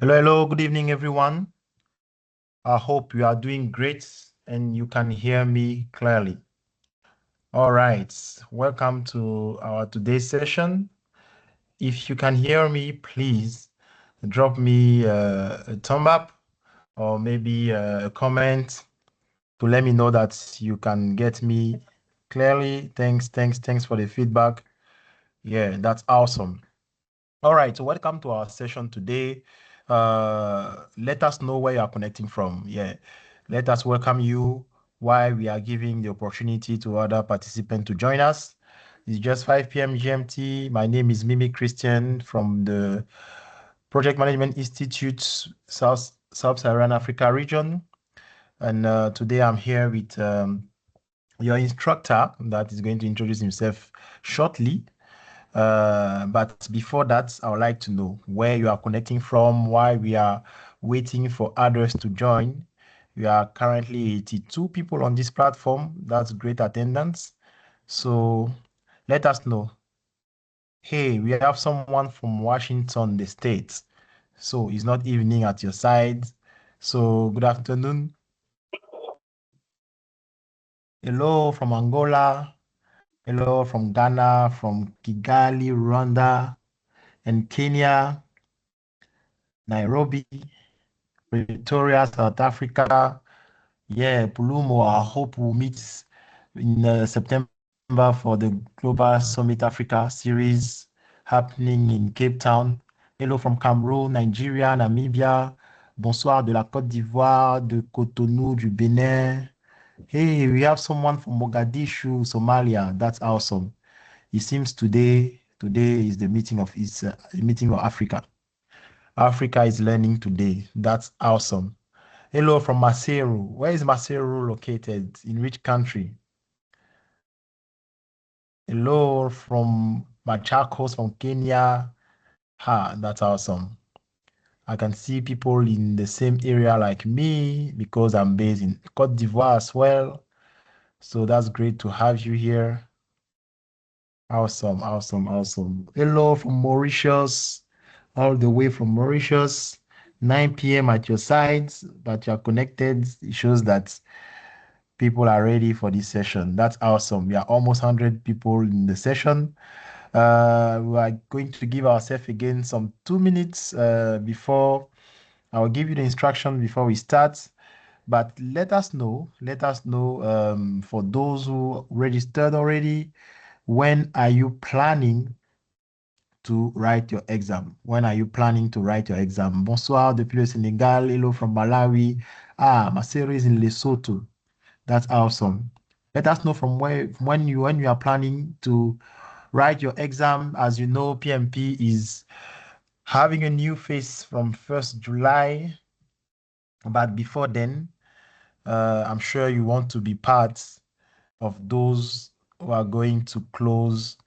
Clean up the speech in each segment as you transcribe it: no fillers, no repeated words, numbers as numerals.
Hello, hello, good evening, everyone. I hope you are doing great and you can hear me clearly. All right, welcome to our today's session. If you can hear me, please drop me a thumb up or maybe a comment to let me know that you can get me clearly. Thanks for the feedback. Yeah, that's awesome. All right, so welcome to our session today. Let us know where you are connecting from. Yeah, let us welcome you while we are giving the opportunity to other participants to join us. It's just 5 p.m. GMT. My name is Mimi Christian from the Project Management Institute, Sub-Saharan Africa region. And today I'm here with your instructor that is going to introduce himself shortly. But before that, I would like to know where you are connecting from, why we are waiting for others to join. We are currently 82 people on this platform. That's great attendance. So let us know. Hey, we have someone from Washington, the States. So it's not evening at your side. So good afternoon. Hello from Angola. Hello from Ghana, from Kigali, Rwanda, and Kenya, Nairobi, Pretoria, South Africa. Yeah, Pulumo, I hope we'll meet in September for the Global Summit Africa series happening in Cape Town. Hello from Cameroon, Nigeria, Namibia. Bonsoir de la Côte d'Ivoire, de Cotonou, du Benin. Hey, we have someone from Mogadishu, Somalia. That's awesome. It seems today is the meeting of Africa. Africa is learning today. That's awesome. Hello from Maseru. Where is Maseru located? In which country? Hello from Machakos from Kenya. Ha, that's awesome. I can see people in the same area like me because I'm based in Cote d'Ivoire as well. So that's great to have you here. Awesome. Hello from Mauritius, all the way from Mauritius. 9 p.m. at your sides, but you're connected. It shows that people are ready for this session. That's awesome. We are almost 100 people in the session. We are going to give ourselves again some 2 minutes before I'll give you the instruction before we start. But let us know for those who registered already, when are you planning to write your exam? When are you planning to write your exam? Bonsoir depuis le Sénégal. Hello from Malawi. Ah, Masero is in Lesotho. That's awesome. Let us know from when you are planning to write your exam. As you know, PMP is having a new phase from 1st July. But before then, I'm sure you want to be part of those who are going to close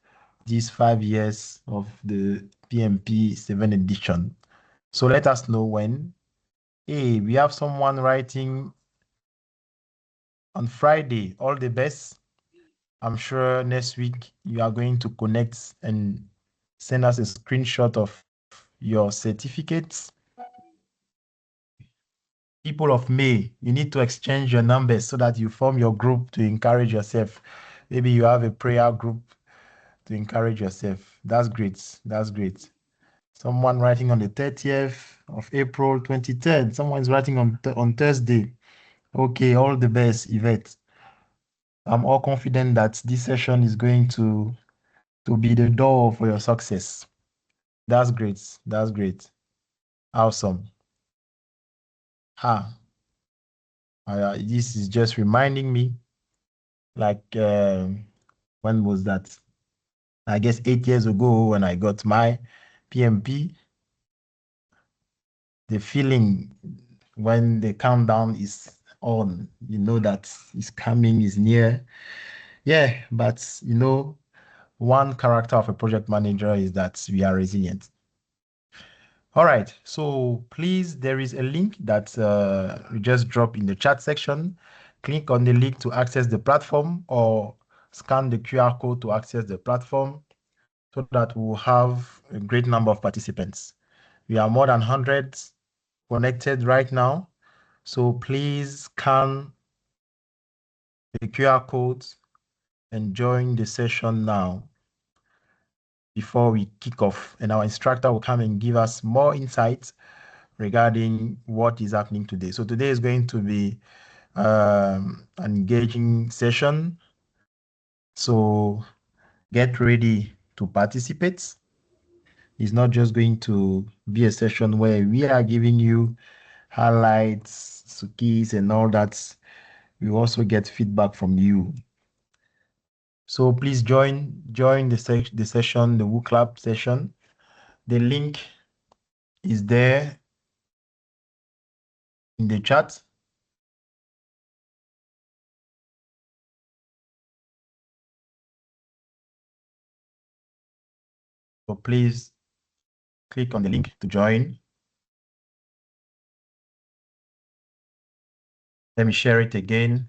these 5 years of the PMP 7 edition. So let us know when. Hey, we have someone writing on Friday. All the best. I'm sure next week you are going to connect and send us a screenshot of your certificates. People of May, you need to exchange your numbers so that you form your group to encourage yourself. Maybe you have a prayer group to encourage yourself. That's great. That's great. Someone writing on the 30th of April 2010. Someone's writing on Thursday. Okay, all the best, Yvette. I'm all confident that this session is going to be the door for your success. That's great. That's great. Awesome. Ah, this is just reminding me, like, when was that? I guess 8 years ago when I got my PMP. The feeling when the countdown is on, you know that it's coming, is near. Yeah, but one character of a project manager is that we are resilient. All right, so please, there is a link that we just drop in the chat section. Click on the link to access the platform or scan the QR code to access the platform so that we'll have a great number of participants. We are more than 100. connected right now. So please scan the QR codes and join the session now before we kick off. And our instructor will come and give us more insights regarding what is happening today. So today is going to be an engaging session. So get ready to participate. It's not just going to be a session where we are giving you highlights, keys, and all that. We also get feedback from you. So please join the session, the WooClap session. The link is there in the chat. So please click on the link to join. Let me share it again.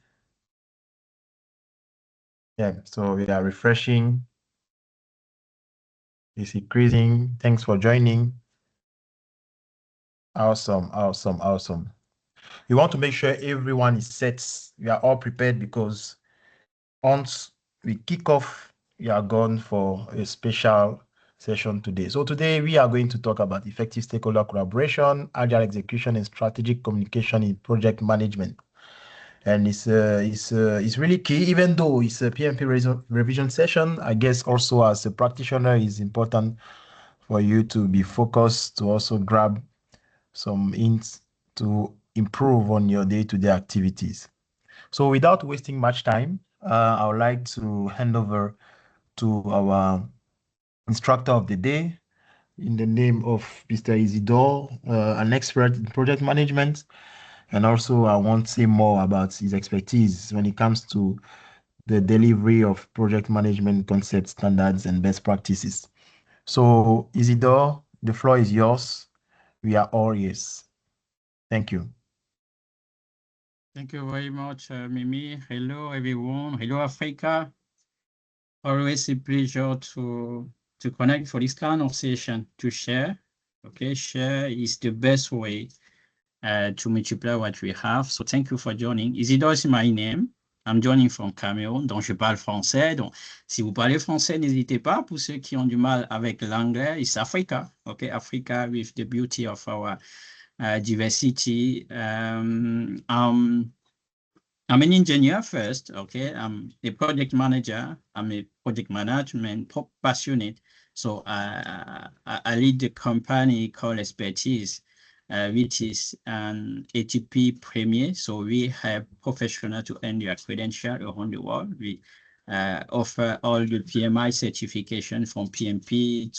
Yeah, so we are refreshing. It's increasing. Thanks for joining. Awesome, awesome, awesome. We want to make sure everyone is set. We are all prepared because once we kick off, we are gone for a special session today. So today we are going to talk about effective stakeholder collaboration, agile execution, and strategic communication in project management. And it's really key, even though it's a PMP revision session. I guess also as a practitioner, it's important for you to be focused, to also grab some hints to improve on your day-to-day activities. So without wasting much time, I would like to hand over to our instructor of the day in the name of Mr. Isidore, an expert in project management. And also, I want to say more about his expertise when it comes to the delivery of project management concepts, standards, and best practices. So, Isidore, the floor is yours. We are all ears. Thank you. Thank you very much, Mimi. Hello, everyone. Hello, Africa. Always a pleasure to connect for this kind of session, to share. Okay, share is the best way to multiply what we have. So thank you for joining. Isidore is my name. I'm joining from Cameroon, donc je parle français. Donc, si vous parlez français, n'hésitez pas. Pour ceux qui ont du mal avec l'anglais, it's Africa. Okay, Africa with the beauty of our diversity. I'm an engineer first, okay? I'm a project manager. I'm a project management passionate. So I lead the company called Expertise, which is an ATP Premier. So we have professional to earn their credential around the world. We offer all the PMI certification from PMP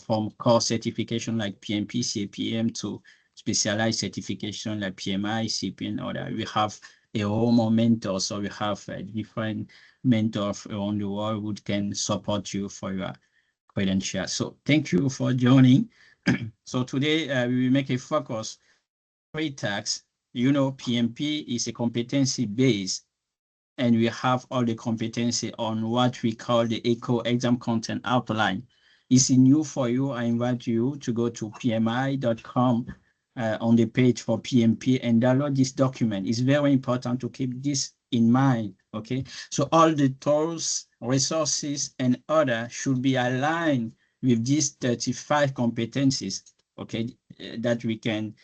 from core certification like PMP, CPM to specialized certification like PMI, CPM, or that. We have a home mentor, so we have different mentors around the world who can support you for your credentials. So thank you for joining. So today we will make a focus on 3 tasks. You know, PMP is a competency base, and we have all the competency on what we call the ECO exam content outline. Is it new for you? I invite you to go to pmi.com on the page for PMP and download this document. It's very important to keep this in mind, okay? So all the tools, resources, and other should be aligned with these 35 competencies, okay, that we can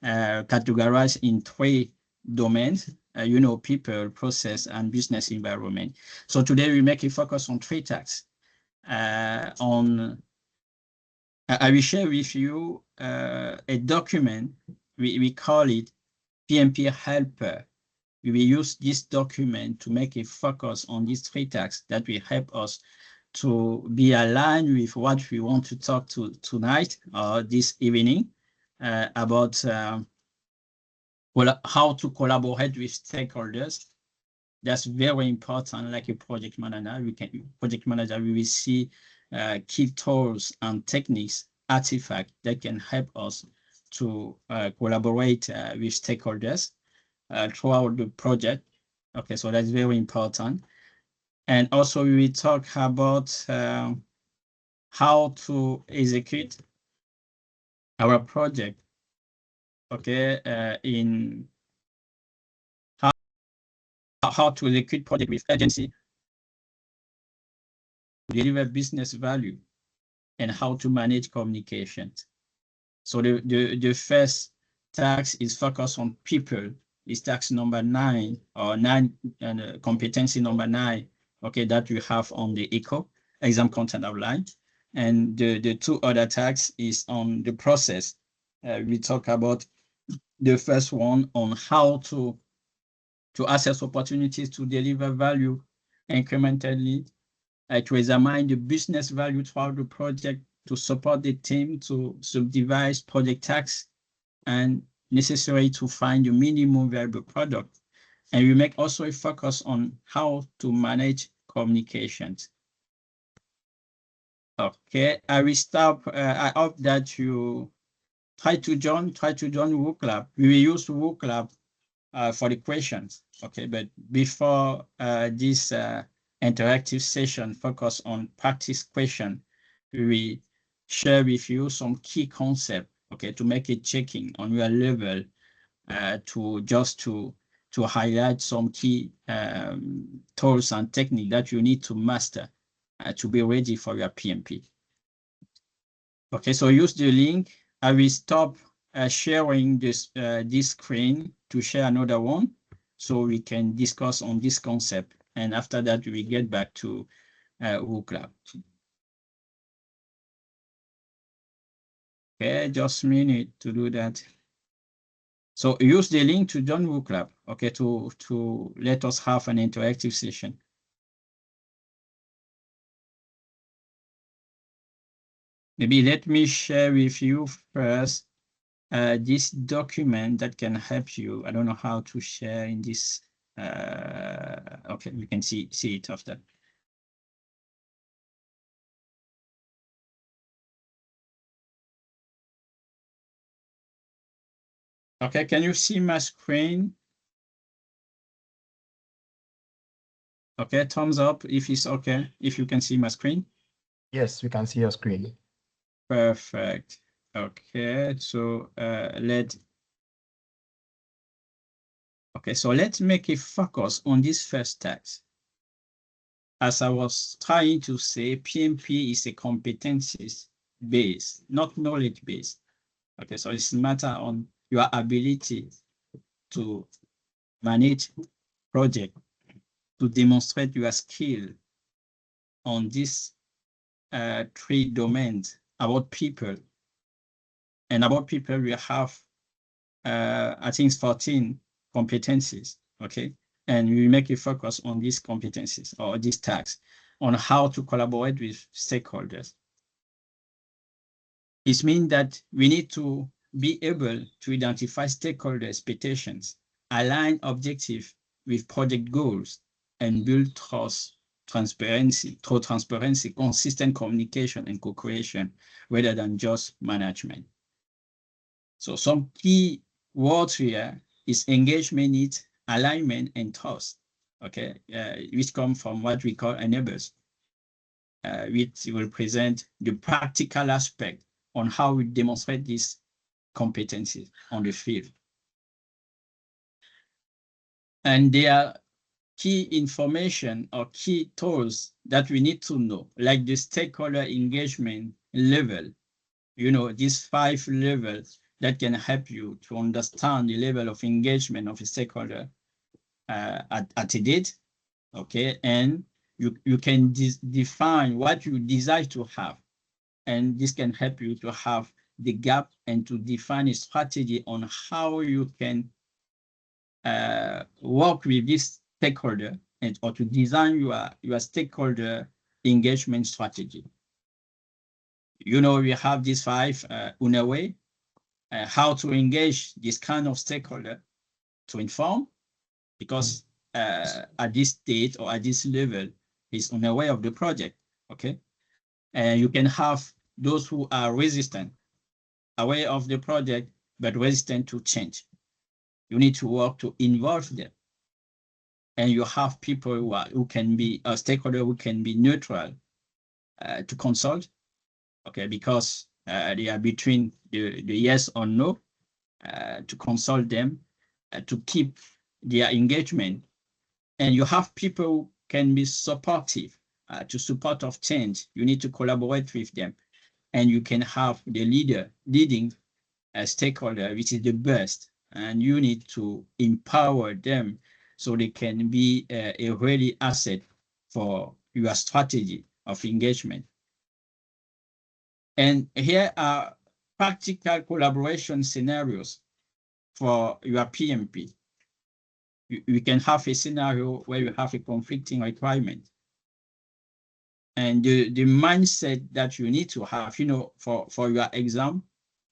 categorize in 3 domains, you know, people, process, and business environment. So today we make a focus on 3 tasks. I will share with you a document. We call it PMP Helper. We will use this document to make a focus on these 3 tasks that will help us to be aligned with what we want to talk to tonight or this evening about how to collaborate with stakeholders. That's very important. Like a project manager, we will see key tools and techniques, artifacts that can help us to collaborate with stakeholders throughout the project. Okay, so that's very important. And also we will talk about how to execute our project okay, in how to execute project with urgency, deliver business value, and how to manage communications. So the first task is focus on people. Is task number 9 or 9 and competency number 9, okay, that we have on the exam content outline. And the two other tasks is on the process. We talk about the first one on how to assess opportunities to deliver value incrementally, to examine the business value throughout the project, to support the team to subdivide project tasks and necessary to find the minimum viable product. And we make also a focus on how to manage communications. Okay, I will stop. I hope that you try to join WooClub. We will use WooClub for the questions. Okay, but before this interactive session focus on practice question, we share with you some key concepts, okay, to make it checking on your level, to highlight some key tools and technique that you need to master to be ready for your PMP. Okay, so use the link. I will stop sharing this screen to share another one so we can discuss on this concept. And after that, we get back to WooClub. Okay, just a minute to do that. So use the link to join WooClub, okay, to let us have an interactive session. Maybe let me share with you first this document that can help you. I don't know how to share in this. Okay, you can see it after. Okay, can you see my screen? Okay, thumbs up if it's okay, if you can see my screen. Yes, we can see your screen. Perfect. Okay, so let's make a focus on this first task. As I was trying to say, PMP is a competencies base, not knowledge base. Okay, so it's a matter on your ability to manage project, to demonstrate your skill on these 3 domains about people. And about people, we have, I think, 14 competencies, okay? And we make a focus on these competencies or these tasks on how to collaborate with stakeholders. It means that we need to be able to identify stakeholder expectations, align objectives with project goals, and build trust, transparency, consistent communication, and co-creation, rather than just management. So some key words here is engagement needs, alignment, and trust, okay, which come from what we call enablers, which will present the practical aspect on how we demonstrate these competencies on the field. And there are key information or key tools that we need to know, like the stakeholder engagement level, you know, these 5 levels that can help you to understand the level of engagement of a stakeholder at a date, okay? And you can define what you desire to have. And this can help you to have the gap and to define a strategy on how you can work with this stakeholder and or to design your stakeholder engagement strategy. You know, we have these 5 in a way, how to engage this kind of stakeholder to inform, because at this stage or at this level is unaware of the project, okay? And you can have those who are resistant, aware of the project, but resistant to change. You need to work to involve them. And you have people who can be a stakeholder who can be neutral to consult, okay, because they are between the yes or no, to consult them, to keep their engagement. And you have people who can be supportive to support of change. You need to collaborate with them. And you can have the leading stakeholder, which is the best. And you need to empower them so they can be a really asset for your strategy of engagement. And here are practical collaboration scenarios for your PMP. You can have a scenario where you have a conflicting requirement. And the mindset that you need to have, for your exam,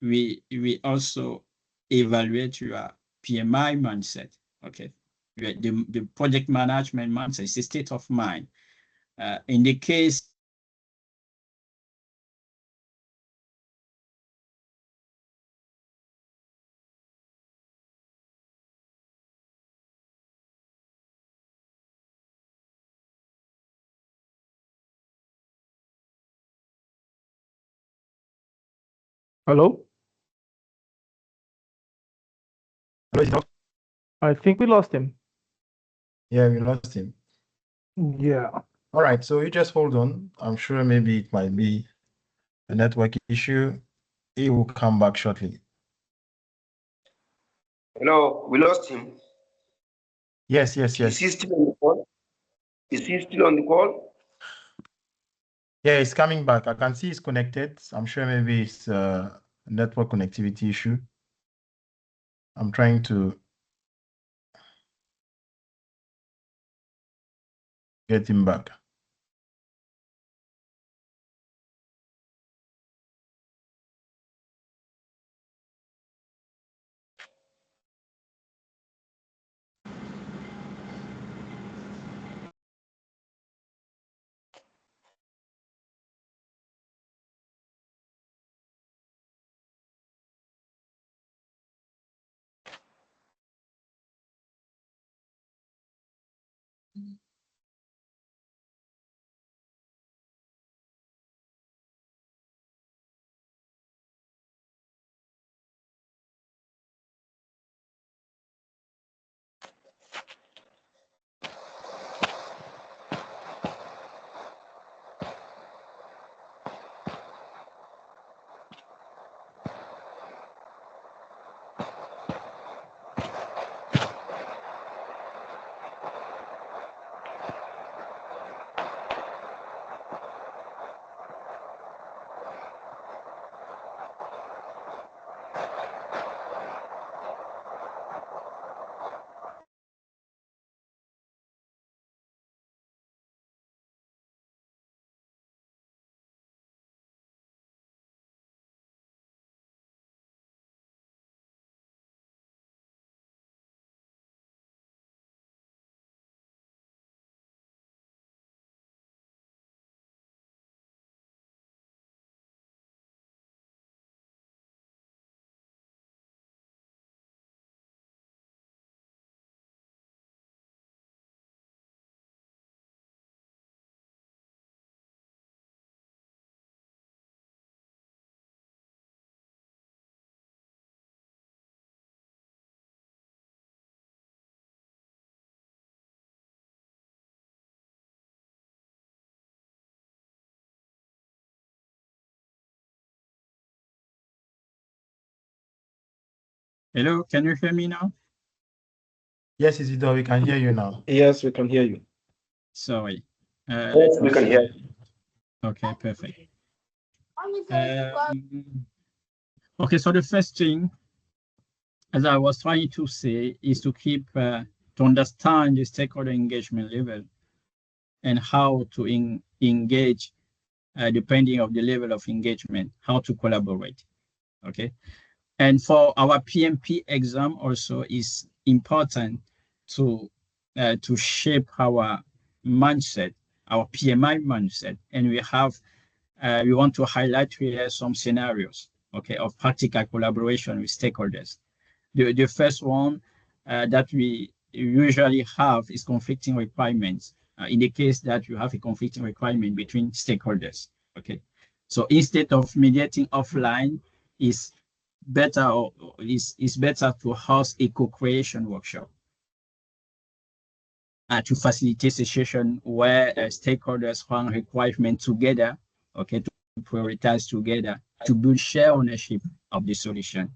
we also evaluate your PMI mindset, okay? The project management mindset is a state of mind. In the case Hello? Hello, is it off? I think we lost him. Yeah, we lost him. Yeah. All right, so you just hold on. I'm sure maybe it might be a network issue. He will come back shortly. Hello, we lost him. Yes. Is he still on the call? Is he still on the call? Yeah, it's coming back. I can see it's connected. I'm sure maybe it's a network connectivity issue. I'm trying to get him back. hello, can you hear me now? Yes, Isidore, we can hear you now. Yes, we can hear you. Sorry. Yes, we can hear you. Okay, perfect. Okay, so the first thing, as I was trying to say, is to to understand the stakeholder engagement level and how to engage depending on the level of engagement, how to collaborate, okay? And for our PMP exam also is important to shape our mindset, our PMI mindset. And we want to highlight here some scenarios, okay, of practical collaboration with stakeholders. The first one that we usually have is conflicting requirements. In the case that you have a conflicting requirement between stakeholders, okay? So instead of mediating offline, is better or it's better to host a co-creation workshop to facilitate a session where stakeholders find requirements together, okay, to prioritize together, to build share ownership of the solution.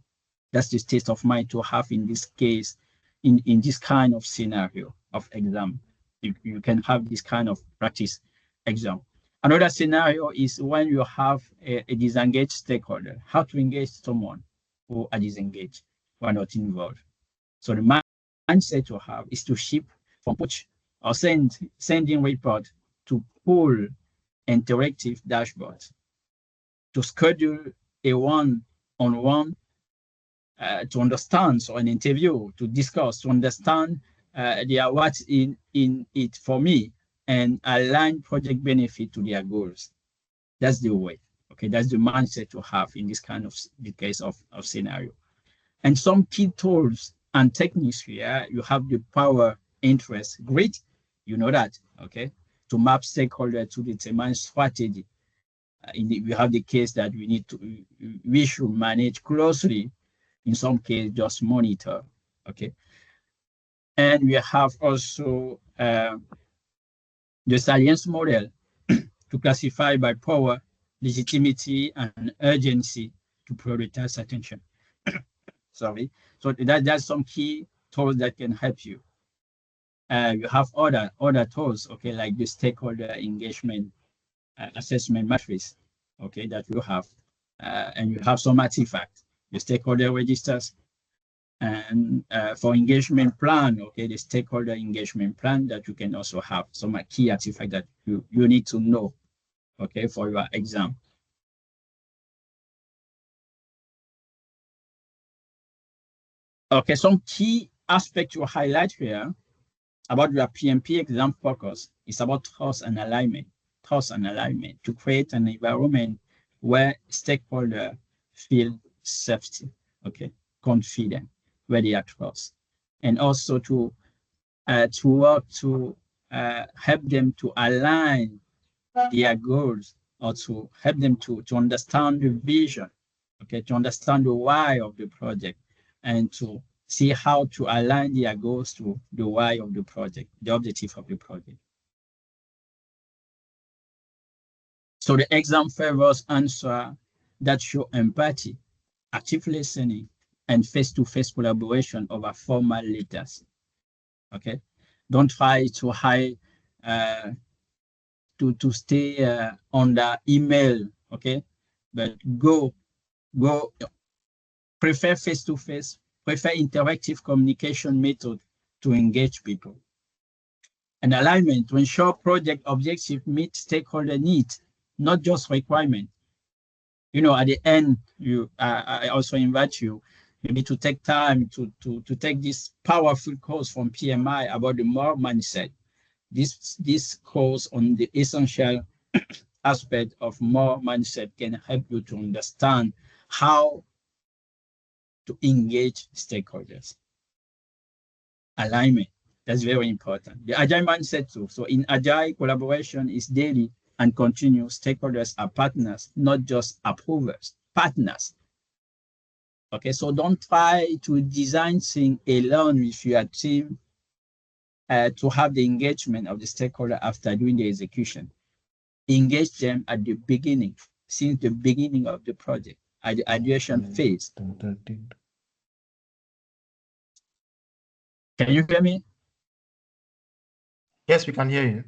That's the state of mind to have in this case, in this kind of scenario of exam. You can have this kind of practice exam. Another scenario is when you have a disengaged stakeholder, how to engage someone who are disengaged, who are not involved. So the mindset to have is to shift from push or sending report to pull interactive dashboards, to schedule a one-on-one to understand, so an interview, to discuss, to understand what's in it for me, and align project benefit to their goals. That's the way. Okay, that's the mindset to have in this kind of the case of scenario. And some key tools and techniques here, you have the power interest grid, you know that, okay, to map stakeholder to determine strategy. We have the case that we should manage closely. In some case, just monitor, okay. And we have also the salience model to classify by power, legitimacy, and urgency to prioritize attention. Sorry. So that's some key tools that can help you. You have other tools, okay, like the stakeholder engagement assessment matrix, okay, that you have, and you have some artifacts, the stakeholder registers, and for engagement plan, okay, the stakeholder engagement plan that you can also have some key artifacts that you need to know, okay, for your exam. Okay, some key aspects to highlight here about your PMP exam focus is about trust and alignment. Trust and alignment to create an environment where stakeholders feel safety, okay, confident, where they are trust, and also to work to help them to align their goals, or to help them to understand the vision, okay, to understand the why of the project, and to see how to align their goals to the why of the project, the objective of the project. So the exam favors answer that show empathy, active listening, and face-to-face collaboration over formal letters. Okay, don't try to hide to stay on the email. Okay, but go prefer face-to-face, prefer interactive communication method to engage people. And alignment to ensure project objective meet stakeholder needs, not just requirement. You know, at the end, I also invite you maybe to take time to take this powerful course from PMI about the more mindset. This course on the essential aspect of more mindset can help you to understand how to engage stakeholders. Alignment, that's very important. The Agile mindset too. So in Agile, collaboration is daily and continuous. Stakeholders are partners, not just approvers, partners. Okay, so don't try to design things alone with your team to have the engagement of the stakeholder after doing the execution. Engage them at the beginning, since the beginning of the project, at the ideation phase. Can you hear me? Yes, we can hear you.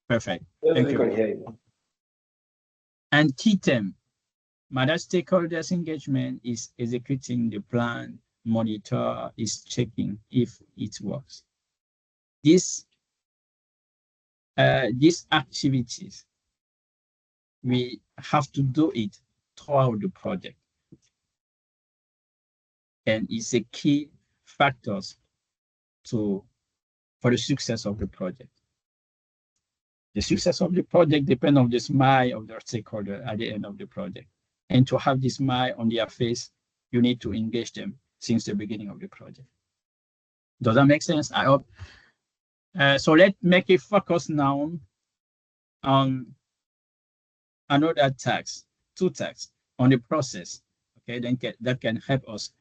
Perfect. Yes, Thank we you. can hear you. And key term, manage stakeholders engagement is executing the plan, monitor is checking if it works. These activities, we have to do it throughout the project. And it's a key factors for the success of the project. The success of the project depends on the smile of the stakeholder at the end of the project. And to have this smile on their face, you need to engage them since the beginning of the project. Does that make sense? I hope. So let's make a focus now on another task, two tasks on the process. okay, then that can help us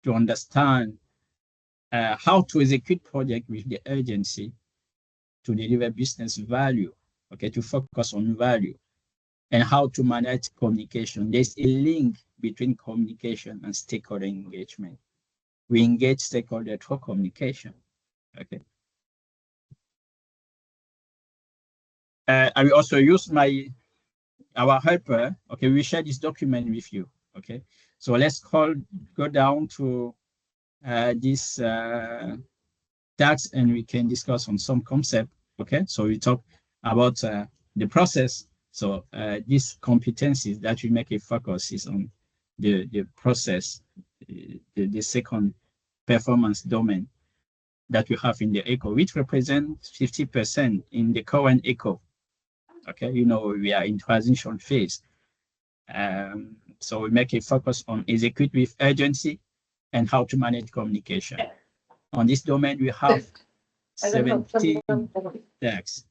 to understand how to execute project with the urgency to deliver business value, okay, to focus on value, and how to manage communication. There's a link between communication and stakeholder engagement. We engage stakeholder through communication, okay. I will also use our helper, okay, we share this document with you, okay. So let's go down to this tax and we can discuss on some concept, okay. So we talk about the process. So these competencies that we make a focus is on the process, the second performance domain that we have in the eco, which represents 50% in the current eco. Okay, you know, we are in transition phase. So we make a focus on execute with urgency and how to manage communication. On this domain, we have 17 tasks.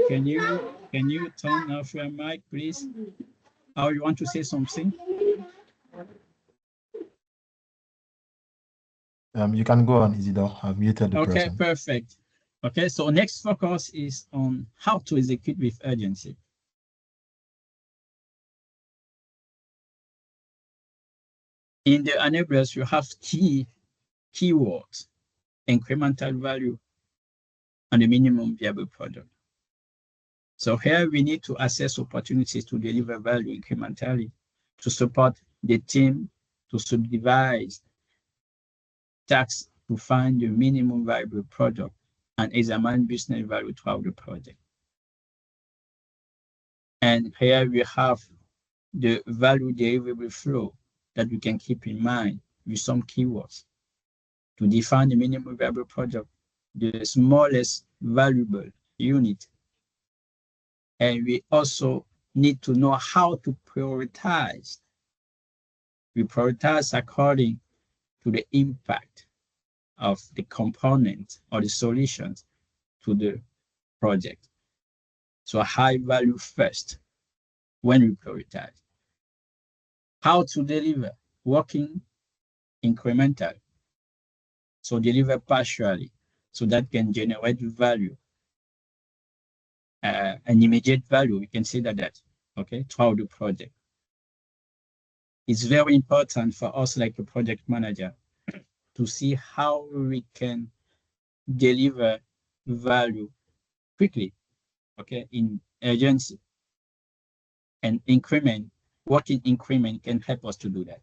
Can you turn off your mic, please? Or you want to say something? You can go on, Isidore. I've muted the person. Okay, perfect. Okay, so next focus is on how to execute with urgency. In the enablers, you have keywords, incremental value, and the minimum viable product. So here we need to assess opportunities to deliver value incrementally, to support the team, to subdivide tasks to find the minimum viable product, and examine business value throughout the project. And here we have the value deliverable flow that we can keep in mind with some keywords to define the minimum viable product, the smallest valuable unit. And we also need to know how to prioritize. We prioritize according to the impact of the component or the solutions to the project. So high value first when we prioritize. How to deliver, working incremental. So deliver partially, so that can generate value, an immediate value, we can say that, okay, throughout the project. It's very important for us like a project manager to see how we can deliver value quickly, okay, in urgency. And increment, working increment can help us to do that.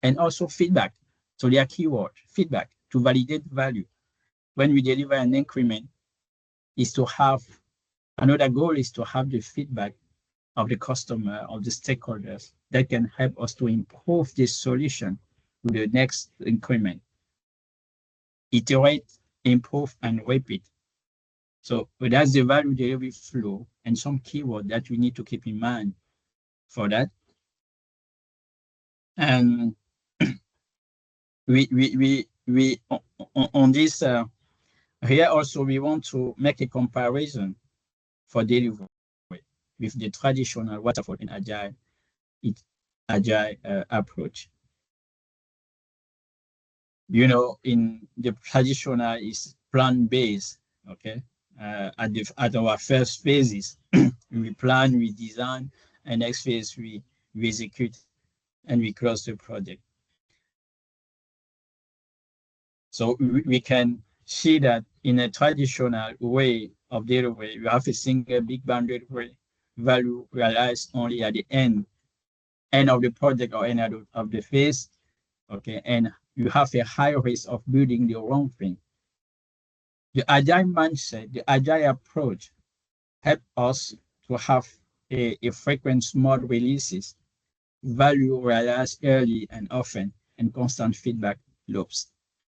And also feedback. So they are keyword, feedback, to validate value. When we deliver an increment, is to have, another goal is to have the feedback of the customer, of the stakeholders that can help us to improve this solution to the next increment. Iterate, improve, and repeat. So that's the value delivery flow and some keyword that we need to keep in mind for that. And we on this here also we want to make a comparison for delivery with the traditional waterfall and agile approach. You know, in the traditional is plan-based, okay? At our first phases, we plan, we design, and next phase we execute and we close the project. So we can see that in a traditional way of delivery, you have a single big bounded value realized only at the end of the project or end of the phase, okay? And you have a high risk of building the wrong thing. The agile mindset, the agile approach help us to have a frequent small releases, value realized early and often, and constant feedback loops.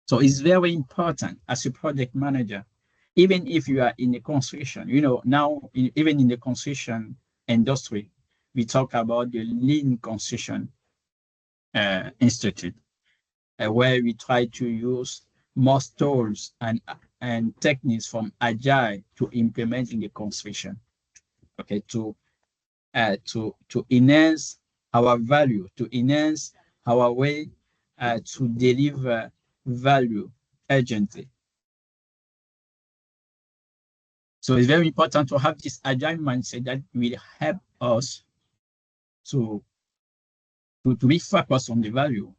So it's very important as a project manager, even if you are in the construction, you know, now, even in the construction industry, we talk about the Lean Construction Institute, where we try to use most tools and techniques from Agile to implement in the construction. okay, to enhance our value, to enhance our way to deliver value urgently. So it's very important to have this agile mindset that will help us to be focused on the value,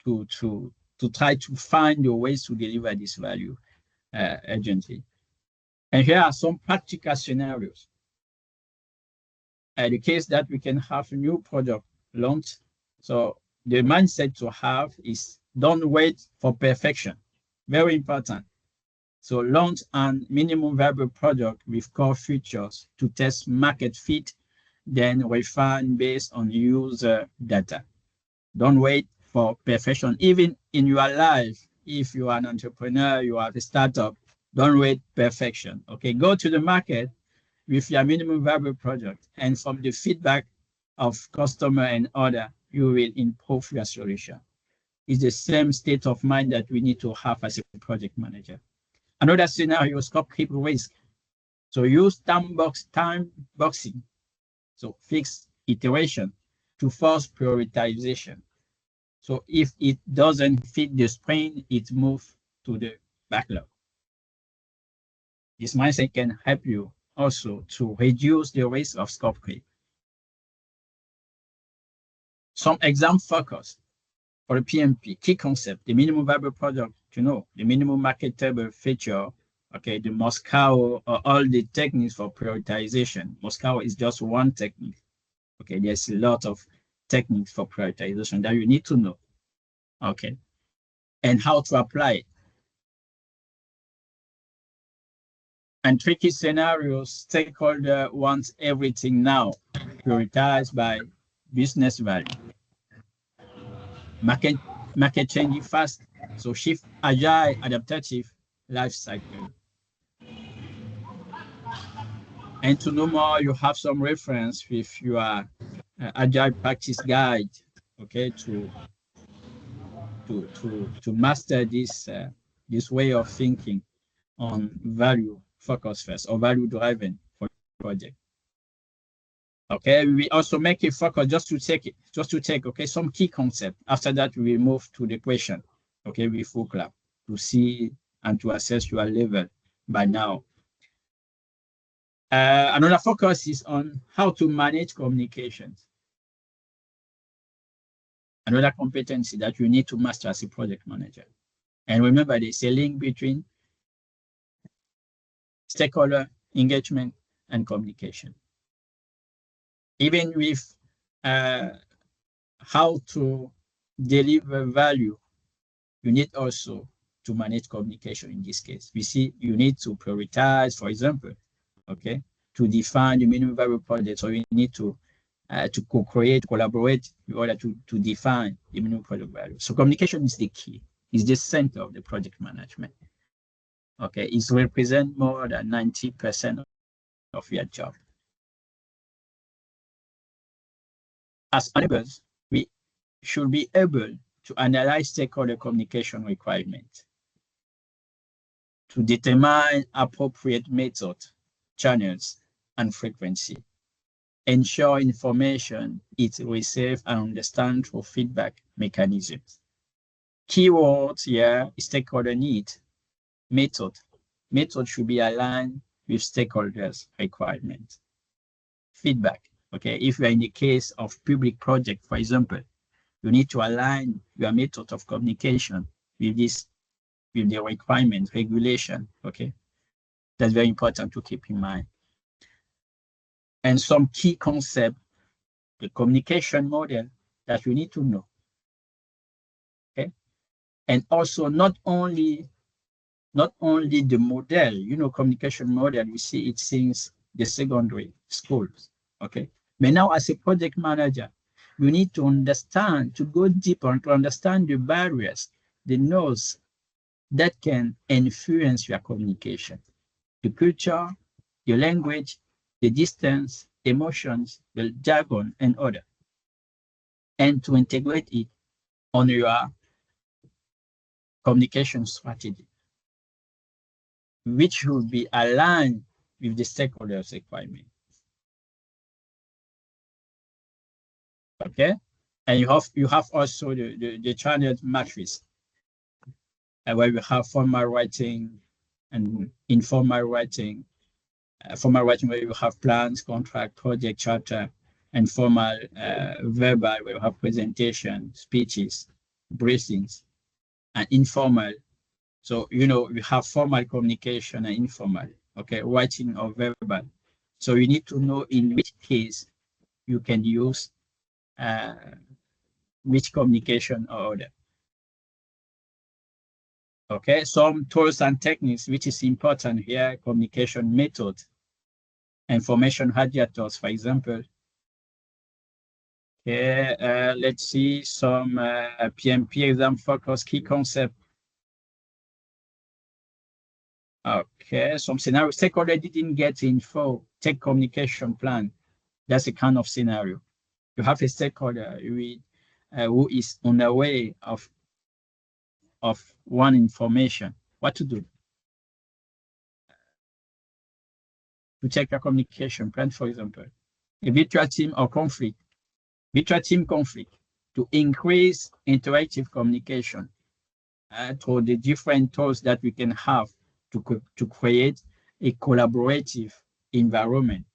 to try to find the ways to deliver this value urgently. And here are some practical scenarios. The case that we can have a new product launched. So the mindset to have is don't wait for perfection. Very important. So launch an minimum viable product with core features to test market fit, then refine based on user data. Don't wait for perfection. Even in your life, if you are an entrepreneur, you are a startup, don't wait perfection. Okay, go to the market with your minimum viable product, and from the feedback of customer and other, you will improve your solution. It's the same state of mind that we need to have as a project manager. Another scenario is scope creep risk. So use time boxing, so fixed iteration to force prioritization. So if it doesn't fit the sprint, it moves to the backlog. This mindset can help you also to reduce the risk of scope creep. Some exam focus for the PMP, key concept, the minimum viable product, the minimum marketable feature, okay, the Moscow, all the techniques for prioritization. Moscow is just one technique. Okay, there's a lot of techniques for prioritization that you need to know. Okay, and how to apply it. And tricky scenarios, stakeholder wants everything now, prioritized by business value. Market changing fast, so shift agile, adaptive life cycle. And to know more, you have some reference with your agile practice guide, okay, to master this this way of thinking on value focus first or value driven for project. Okay, we also make a focus just to take okay some key concept. After that, we move to the question, okay, with full clap to see and to assess your level by now. Another focus is on how to manage communications. Another competency that you need to master as a project manager. And remember, there's a link between stakeholder engagement and communication. Even with how to deliver value, you need also to manage communication in this case. We see you need to prioritize, for example, okay, to define the minimum viable product. So you need to co-create, collaborate in order to define the minimum product value. So communication is the key, is the center of the project management. Okay, it represents more than 90% of your job. As enablers, we should be able to analyze stakeholder communication requirements, to determine appropriate methods, channels, and frequency, ensure information is received and understood through feedback mechanisms. Keywords here is stakeholder need, method. Method should be aligned with stakeholders' requirements. Feedback, okay, if you are in the case of public project, for example, you need to align your method of communication with the requirement, regulation, okay? That's very important to keep in mind. And some key concept, the communication model that you need to know, okay? And also not only the model, communication model, you see it since the secondary schools, okay? But now as a project manager, you need to understand, to go deeper and to understand the barriers, the nodes that can influence your communication, the culture, your language, the distance, emotions, the jargon, and other, and to integrate it on your communication strategy, which should be aligned with the stakeholders' requirement. Okay, and you have also the channel matrix, where you have formal writing and informal writing. Formal writing where you have plans, contract, project, charter, and formal verbal where you have presentation, speeches, briefings, and informal. So, you have formal communication and informal, okay, writing or verbal. So you need to know in which case you can use which communication or other. Okay, some tools and techniques, which is important here, communication method, information radiators, for example. Okay, let's see some PMP exam focus key concept. Okay, some scenario. Stakeholder didn't get info, take communication plan. That's a kind of scenario. You have a stakeholder who is on the way of one information. What to do? To check a communication plan, for example. A virtual team or conflict. Virtual team conflict to increase interactive communication through the different tools that we can have to create a collaborative environment.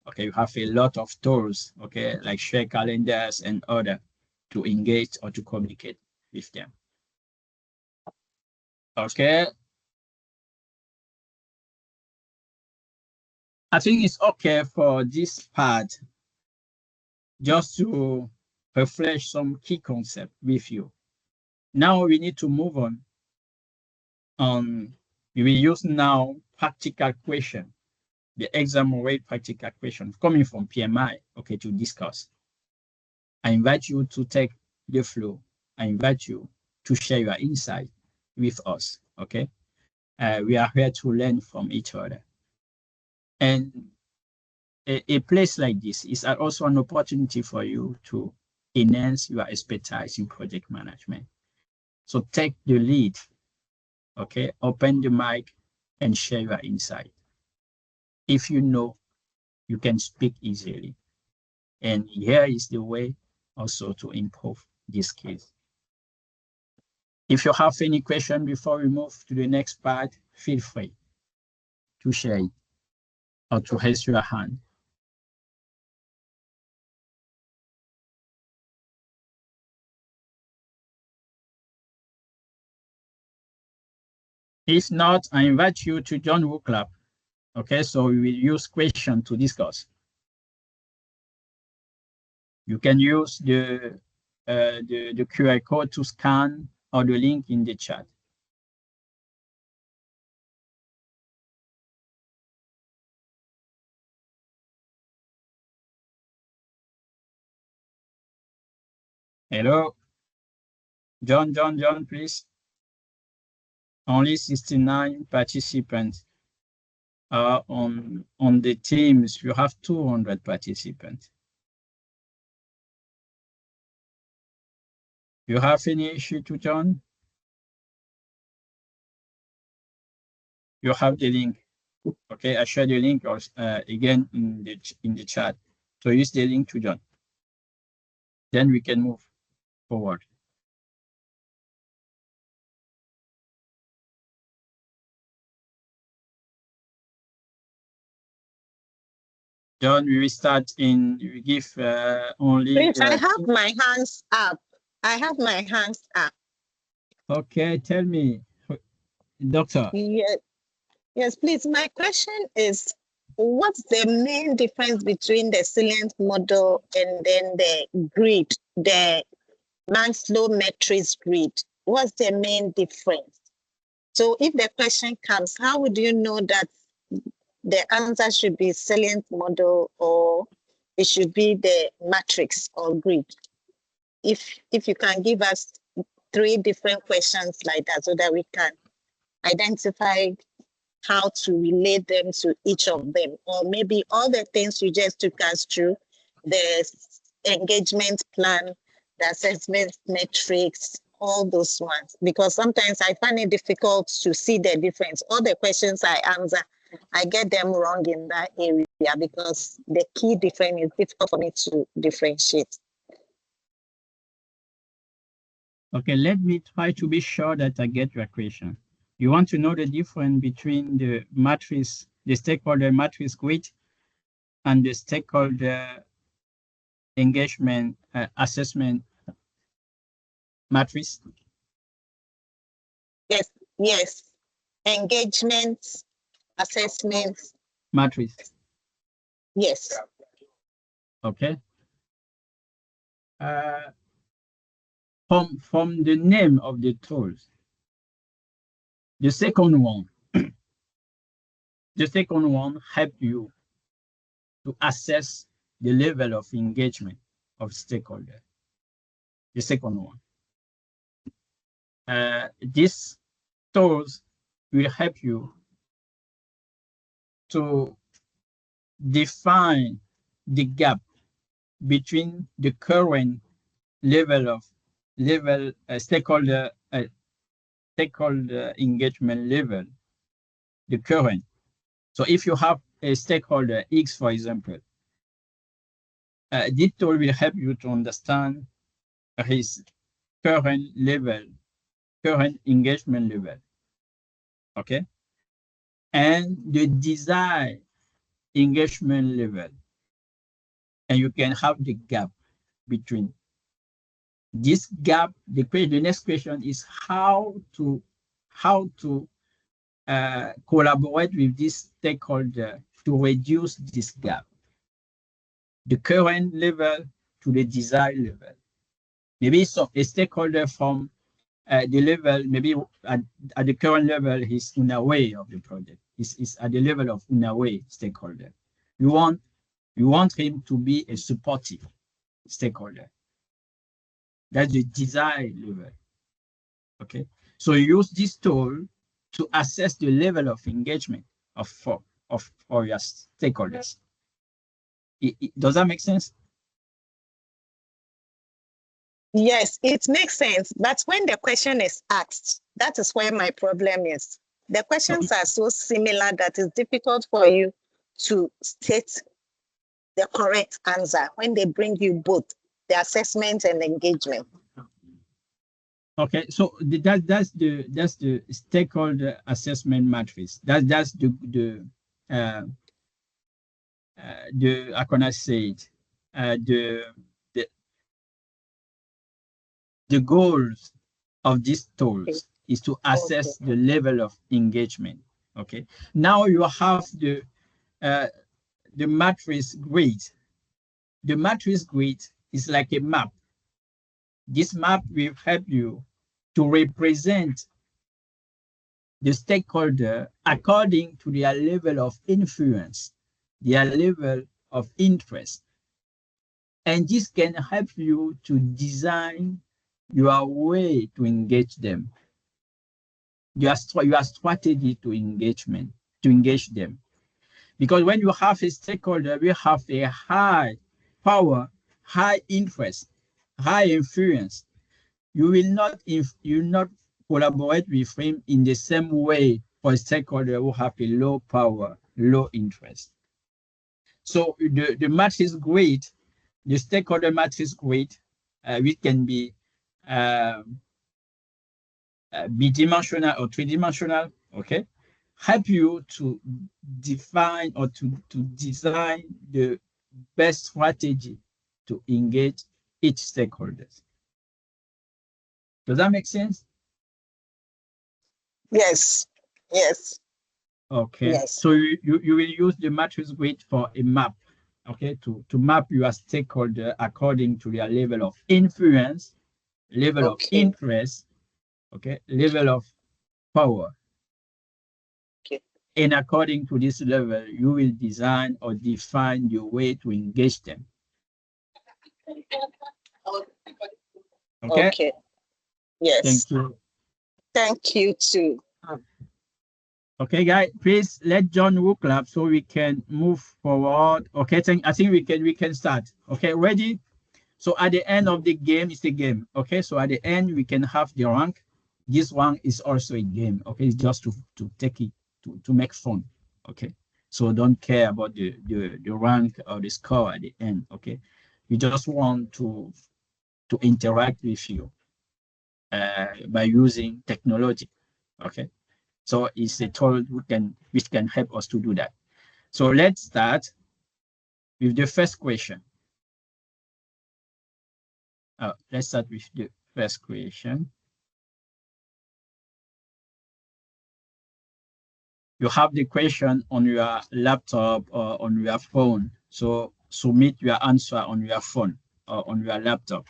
Okay, you have a lot of tools, okay, like share calendars and other to engage or to communicate with them. Okay. I think it's okay for this part just to refresh some key concepts with you. Now we need to move on. We will use now practical question, the exam rate practical question coming from PMI, okay, to discuss. I invite you to take the floor. I invite you to share your insight with us, okay? We are here to learn from each other. And a place like this is also an opportunity for you to enhance your expertise in project management. So take the lead, okay? Open the mic and share your insight. If you know, you can speak easily. And here is the way also to improve this skills. If you have any question before we move to the next part, feel free to share it or to raise your hand. If not, I invite you to join WooClub. Okay, so we will use question to discuss. You can use the QR code to scan or the link in the chat. Hello, John, please. Only 69 participants are on the teams. You have 200 participants. You have any issue to join? You have the link. Okay, I share the link again in the chat. So use the link to join. Then we can move forward. John, we will start we give only. Please, I have my hands up. I have my hands up. Okay, tell me, doctor. Yes, please. My question is, what's the main difference between the salient model and then the grid, the Maslow matrix grid? What's the main difference? So if the question comes, how would you know that the answer should be salient model or it should be the matrix or grid? If you can give us 3 different questions like that so that we can identify how to relate them to each of them, or maybe all the things you just took us through, the engagement plan, the assessment metrics, all those ones, because sometimes I find it difficult to see the difference. All the questions I answer, I get them wrong in that area because the key difference is difficult for me to differentiate. Okay, let me try to be sure that I get your question. You want to know the difference between the matrix, the stakeholder matrix grid and the stakeholder engagement assessment matrix? Yes, yes. Engagement, assessment, Matrix, yes. okay. From the name of the tools, the second one help you to assess the level of engagement of stakeholder. The second one. These tools will help you to define the gap between the current level of stakeholder engagement level, the current. So if you have a stakeholder X, for example, this tool will help you to understand his current level, current engagement level, okay? And the desired engagement level. And you can have the gap between this gap. The next question is how to collaborate with this stakeholder to reduce this gap, the current level to the desired level. Maybe so a stakeholder from the level, maybe at the current level, he's unaware of the project. He's at the level of unaware stakeholder. You want him to be a supportive stakeholder. That's the desired level. Okay. So you use this tool to assess the level of engagement of your stakeholders. Does that make sense? Yes, it makes sense. But when the question is asked, that is where my problem is. The questions are so similar that it's difficult for you to state the correct answer when they bring you both the assessment and engagement. Okay, so that's the stakeholder assessment matrix. That's the how can I say it? The goals of these tools is to assess the level of engagement. Okay. Now you have the matrix grid. The matrix grid is like a map. This map will help you to represent the stakeholder according to their level of influence, their level of interest. And this can help you to design your way to engage them, your strategy to engage them. Because when you have a stakeholder, we have a high power, high interest, high influence. You will not collaborate with him in the same way for a stakeholder who have a low power, low interest. So the matrix grid, the stakeholder matrix grid, which can be bidimensional or three-dimensional, okay, help you to define or to design the best strategy to engage each stakeholder. Does that make sense? Yes, yes. Okay. Yes. So you will use the matrix grid for a map, okay, to map your stakeholder according to their level of influence, level of interest, okay, level of power. Okay. And according to this level, you will design or define your way to engage them. Okay. Okay. Yes. Thank you. Thank you too. Okay, guys, please let John look up so we can move forward. Okay, I think we can start. Okay, ready? So at the end of the game, it's a game. Okay, so at the end we can have the rank. This one is also a game. Okay, it's just to take it to make fun. Okay, so don't care about the rank or the score at the end. Okay, we just want to interact with you. by using technology. Okay, so it's a tool which can help us to do that. So let's start with the first question. Let's start with the first question. You have the question on your laptop or on your phone. So submit your answer on your phone or on your laptop.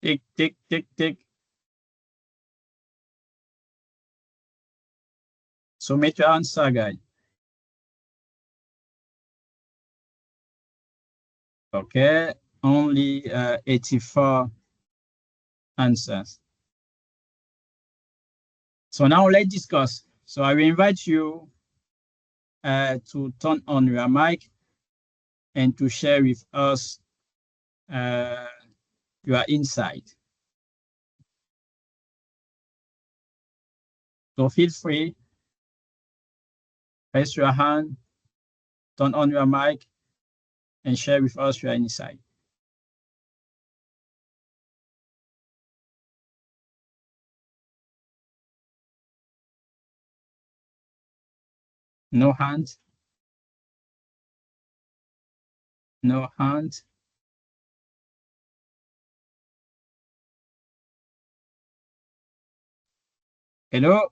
Tick, tick, tick, tick. Submit your answer, guys. Okay, only 84 answers. So now let's discuss. So I will invite you to turn on your mic and to share with us your insight. So feel free, raise your hand, turn on your mic, and share with us your insight. No hands? No hands? Hello?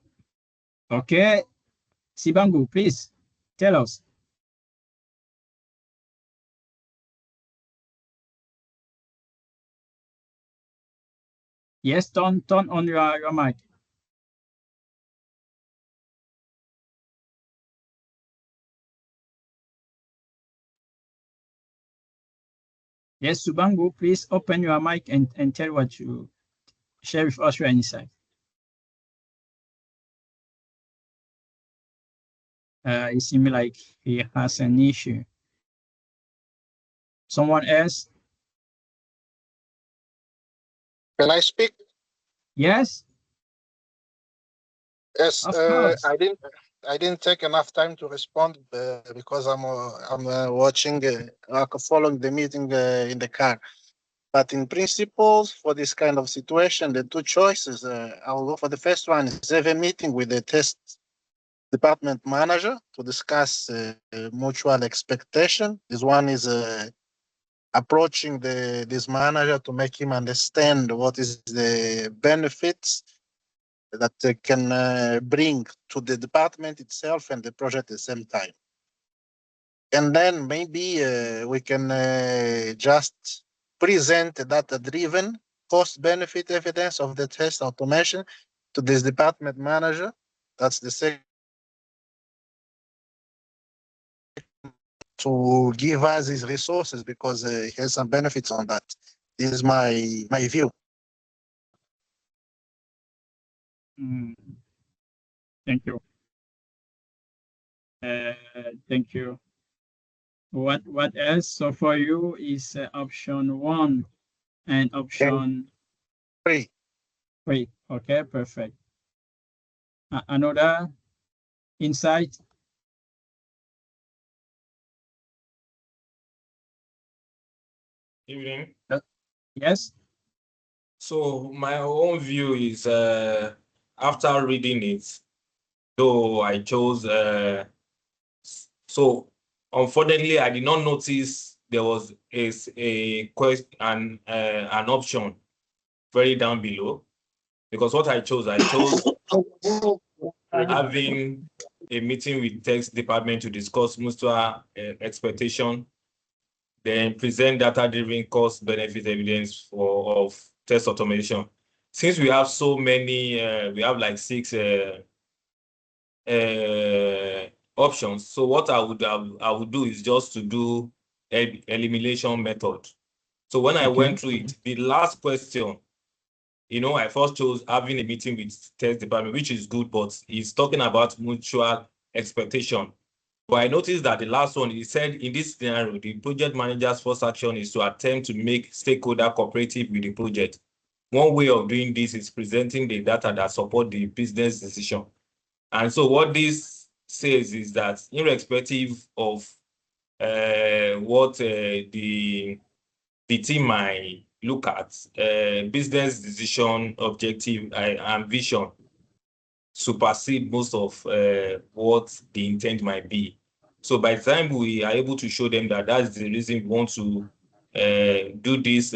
Okay. Sibangu, please tell us. Yes, turn on your mic. Yes, Subangu, please open your mic and tell what you share with us your insight. It seems like he has an issue. Someone else? Can I speak? Yes, Yes, of course. I didn't take enough time to respond because I'm watching, following the meeting in the car. But in principle, for this kind of situation, the two choices, I'll go for the first one is have a meeting with the test department manager to discuss mutual expectation. This one is approaching this manager to make him understand what is the benefits that they can bring to the department itself and the project at the same time. And then maybe we can just present a data-driven cost-benefit evidence of the test automation to this department manager. That's the second, to give us his resources because he has some benefits on that. This is my view. Mm. Thank you. Thank you. What else? So for you is option 1 and option 3. 3. Okay, perfect. Another insight? Evening. Yes. So my own view is after reading it, though I chose so unfortunately, I did not notice there was a question and an option very down below, because what I chose having a meeting with text department to discuss mutual expectation, then present data-driven cost benefit evidence of test automation. Since we have so many, we have like 6 options. So what I would do is just to do elimination method. So when I went through it, the last question, I first chose having a meeting with test department, which is good, but it's talking about mutual expectation. But I noticed that the last one, he said in this scenario, the project manager's first action is to attempt to make stakeholder cooperative with the project. One way of doing this is presenting the data that support the business decision. And so what this says is that irrespective of what the team might look at, business decision, objective, and vision supersede most of what the intent might be. So by the time we are able to show them that that's the reason we want to do this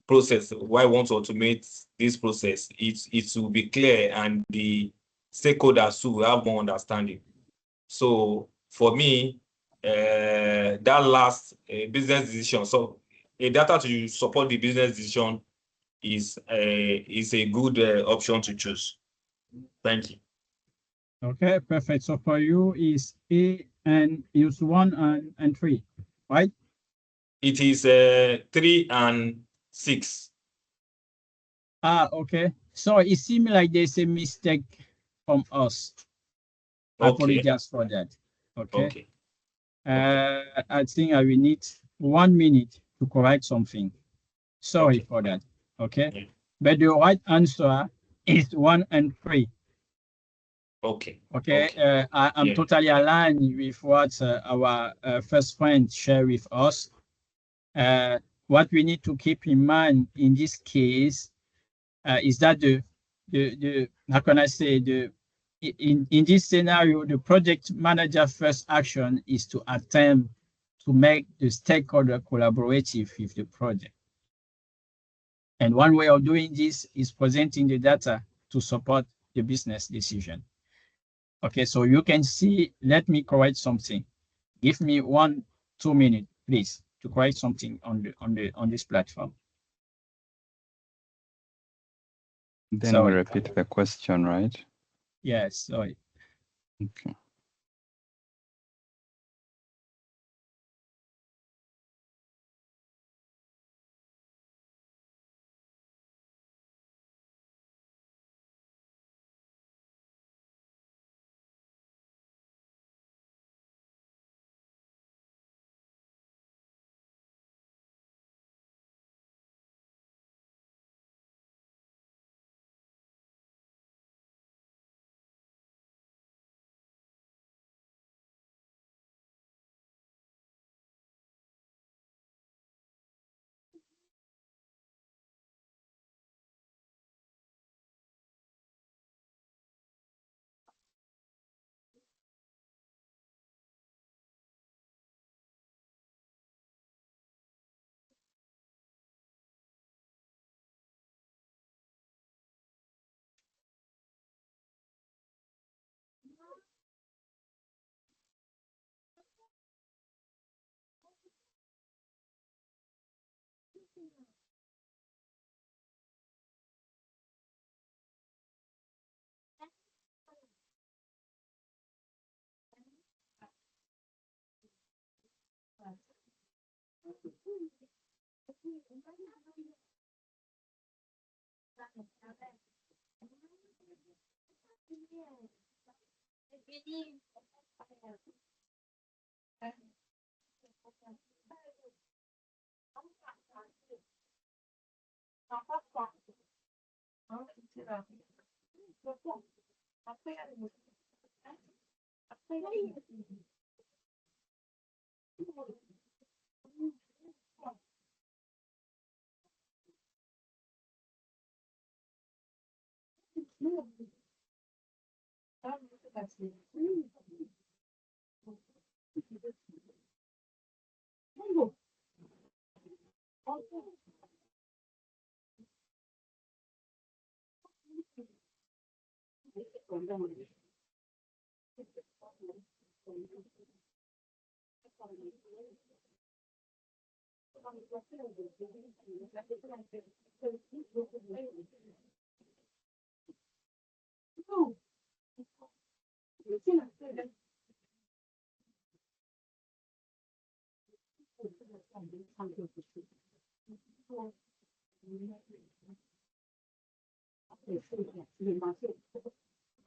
process, why we want to automate this process, it will be clear and the stakeholders too will have more understanding. So for me, that last business decision, so a data to support the business decision is a good option to choose. Thank you. Okay, perfect. So for you is A and use 1 and 3, right? It is 3 and 6. Okay. So it seems like there's a mistake from us. I Okay. apologize for that. Okay. Okay. I think I will need 1 minute to correct something. Sorry Okay. for that. Okay. Yeah. But the right answer is 1 and 3. Okay. Okay. Okay. I'm Yeah. totally aligned with what our first friend shared with us. What we need to keep in mind in this case is that the how can I say, in this scenario, the project manager first action is to attempt to make the stakeholder collaborative with the project. And one way of doing this is presenting the data to support the business decision. Okay, so you can see, let me correct something. Give me 1-2 minutes, please, to correct something on this platform. Then Sorry. we repeat the question, right? Yes, sorry. Okay.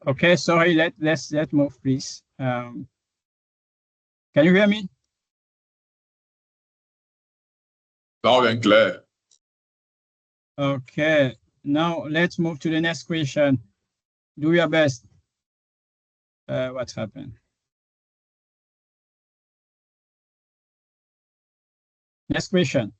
Okay, sorry, let's move, please. Can you hear me? Loud and clear. Okay, now let's move to the next question. Do your best. What happened? Next question.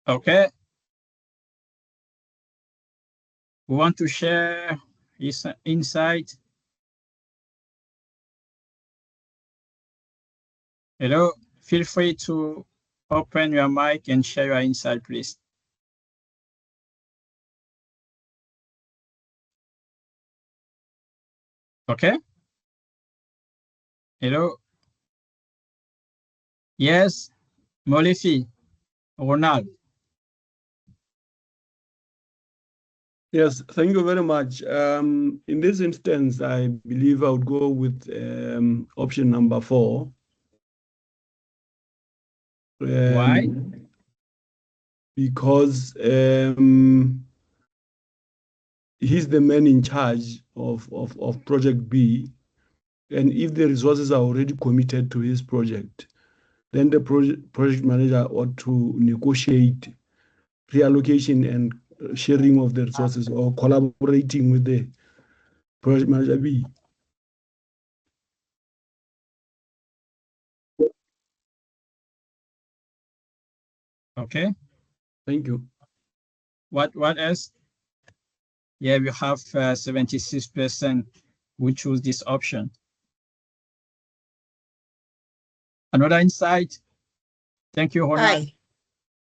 Okay. We want to share his insight. Hello, feel free to open your mic and share your insight, please. Okay. Hello. Yes, Molefi, Ronald. Yes, thank you very much. In this instance, I believe I would go with option number 4. Why? Because he's the man in charge of project B. And if the resources are already committed to his project, then the project manager ought to negotiate reallocation and sharing of the resources or collaborating with the project manager B. Okay. Thank you. What else? Yeah, we have 76% who choose this option. Another insight. Thank you, Ronald. Hi.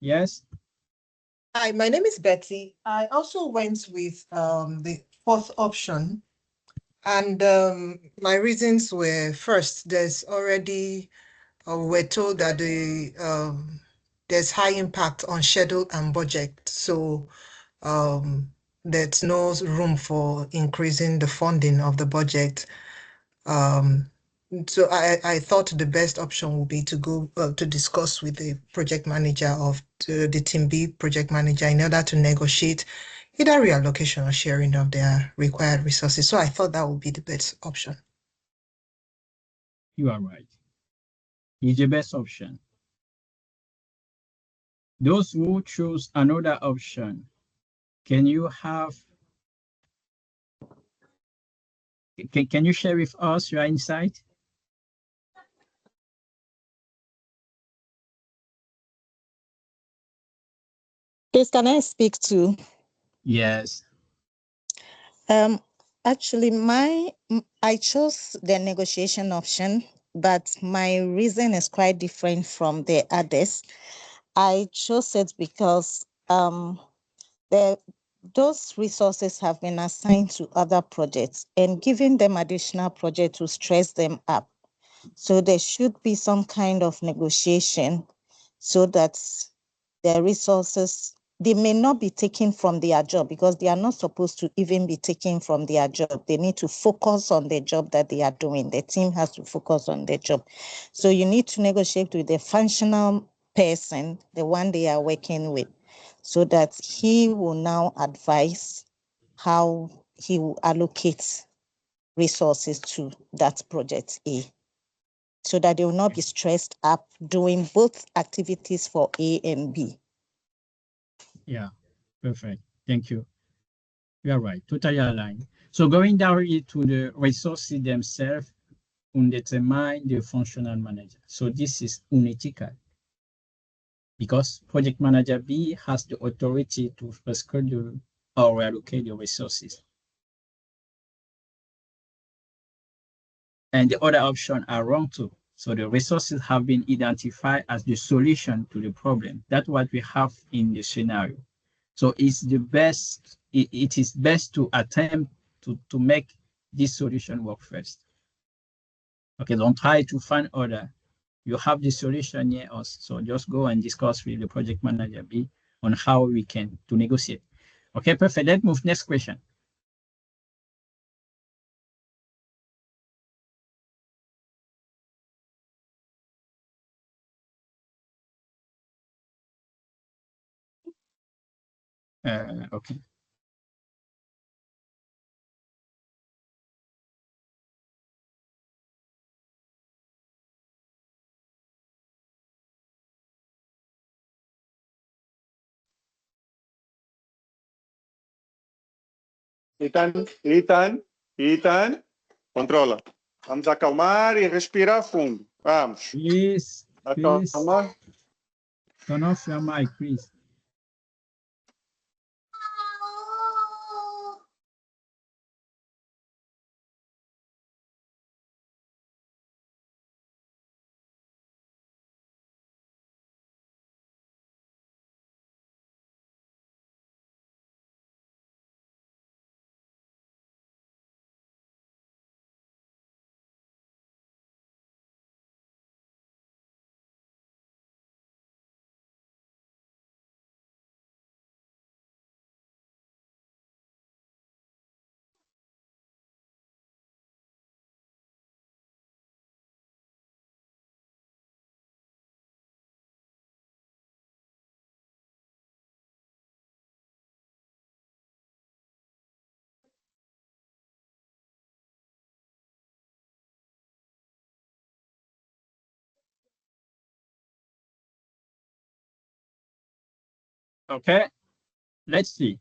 Yes. Hi, my name is Betty. I also went with the 4th option. And my reasons were, first, there's already, we're told that there's high impact on schedule and budget. So there's no room for increasing the funding of the budget. So I thought the best option would be to go to discuss with the project manager of the Team B project manager in order to negotiate either reallocation or sharing of their required resources. So I thought that would be the best option. You are right. It's the best option. Those who choose another option, can you share with us your insight? Please, can I speak to? Yes. Actually, I chose the negotiation option, but my reason is quite different from the others. I chose it because those resources have been assigned to other projects, and giving them additional projects to stress them up. So there should be some kind of negotiation so that the resources, they may not be taken from their job because they are not supposed to even be taken from their job. They need to focus on the job that they are doing. The team has to focus on their job. So you need to negotiate with the functional person, the one they are working with, so that he will now advise how he will allocate resources to that project A, so that they will not be stressed up doing both activities for A and B. Yeah, perfect. Thank you. You are right, totally aligned. So going directly to the resources themselves, we determine the functional manager. So this is unethical because project manager B has the authority to schedule or allocate the resources. And the other options are wrong too. So the resources have been identified as the solution to the problem. That's what we have in the scenario. So it's the best, it is best to attempt to make this solution work first. Okay, don't try to find other. You have the solution near us. So just go and discuss with the project manager B on how we can to negotiate. Okay, perfect. Let's move next question. Okay. Ethan, controla. Vamos acalmar e respirar fundo. Vamos. Please, Acalmar. turn off your mic, please. Okay, let's see.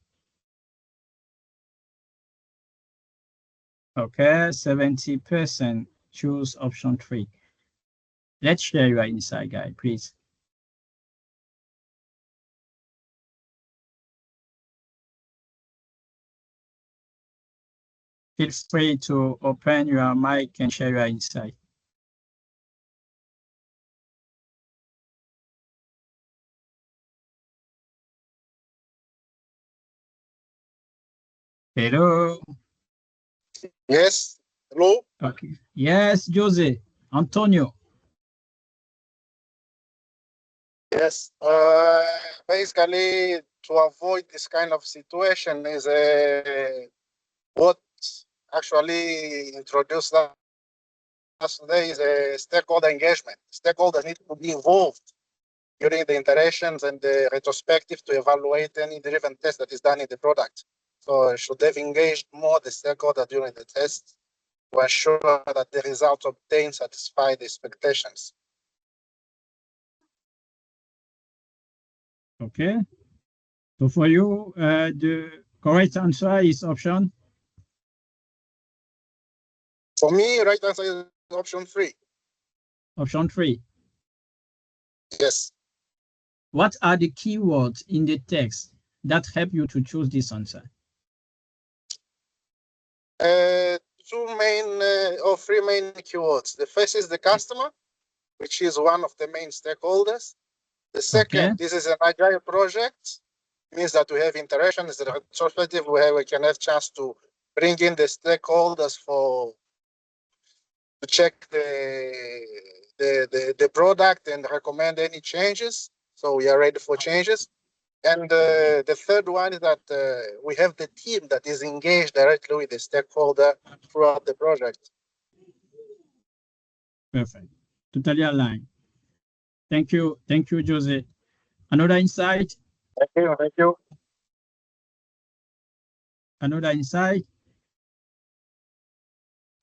Okay, 70% choose option 3. Let's share your insight, guys, please. Feel free to open your mic and share your insight. Hello. Yes. Hello. Okay. Yes, Jose. Antonio. Yes. Basically, to avoid this kind of situation is what actually introduced us today is a stakeholder engagement. Stakeholders need to be involved during the iterations and the retrospective to evaluate any driven test that is done in the product. So should have engaged more the stakeholder during the test to ensure that the results obtained satisfy the expectations. Okay. So for you, the correct answer is option? For me, right answer is option 3. Option 3. Yes. What are the keywords in the text that help you to choose this answer? Two main or three main keywords. The first is the customer, which is one of the main stakeholders. The second, this is an agile project, means that we have interactions that are retrospective, where we can have chance to bring in the stakeholders to check the product and recommend any changes. So we are ready for changes. And the third one is that we have the team that is engaged directly with the stakeholder throughout the project. Perfect. Totally aligned. Thank you, Jose. Another insight? Thank you. Another insight?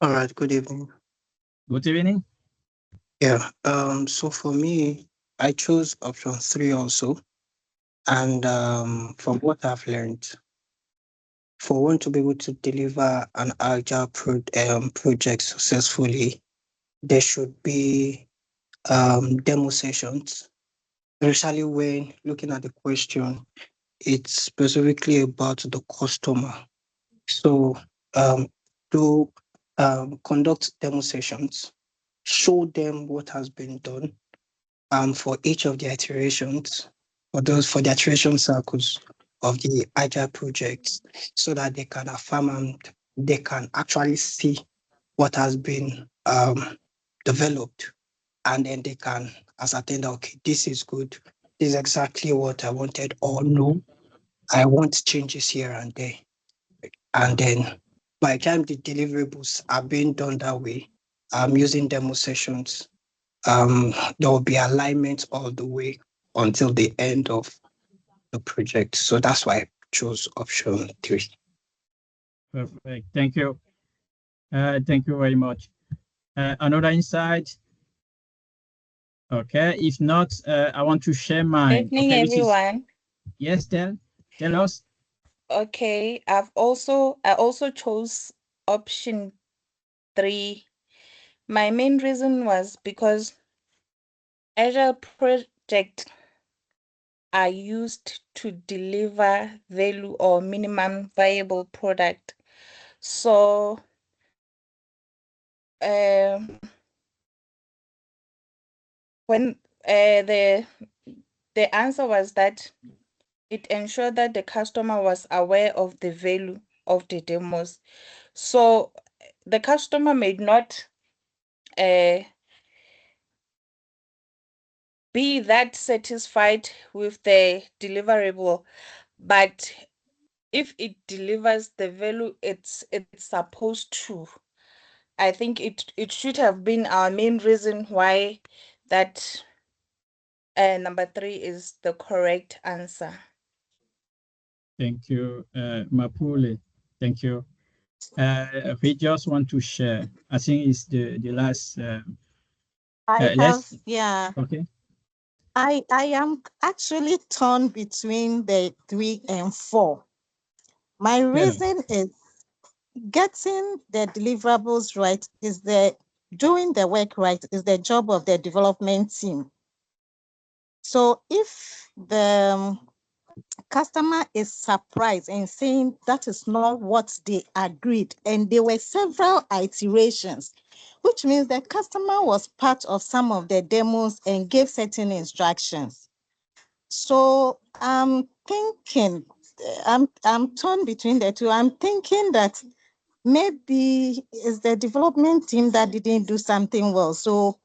All right, good evening. Good evening. Yeah, so for me, I chose option 3 also. And from what I've learned, for one to be able to deliver an agile project successfully, there should be demo sessions, especially when looking at the question, it's specifically about the customer. So to conduct demo sessions, show them what has been done for each of the iterations, for the iteration circles of the agile projects, so that they can affirm and they can actually see what has been developed, and then they can ascertain that, okay, this is good, this is exactly what I wanted, or no, I want changes here and there. And then by the time the deliverables are being done that way, using demo sessions, there will be alignment all the way until the end of the project. So that's why I chose option 3. Perfect. Thank you. Thank you very much. Another insight? Okay. If not, I want to share mine. Evening, okay, everyone. Yes, tell us. Okay, I also chose option 3. My main reason was because Agile projects are used to deliver value or minimum viable product. So when the answer was that it ensured that the customer was aware of the value of the demos. So the customer may not be that satisfied with the deliverable, but if it delivers the value it's supposed to, I think it should have been our main reason why that number 3 is the correct answer. Thank you, Mapule. Thank you. We just want to share. I think it's the last. Okay. I am actually torn between the 3 and 4. My reason is getting the deliverables right is doing the work right is the job of the development team. So if the customer is surprised and saying that is not what they agreed, and there were several iterations, which means the customer was part of some of the demos and gave certain instructions. So I'm thinking, I'm torn between the two. I'm thinking that maybe it's the development team that didn't do something well. So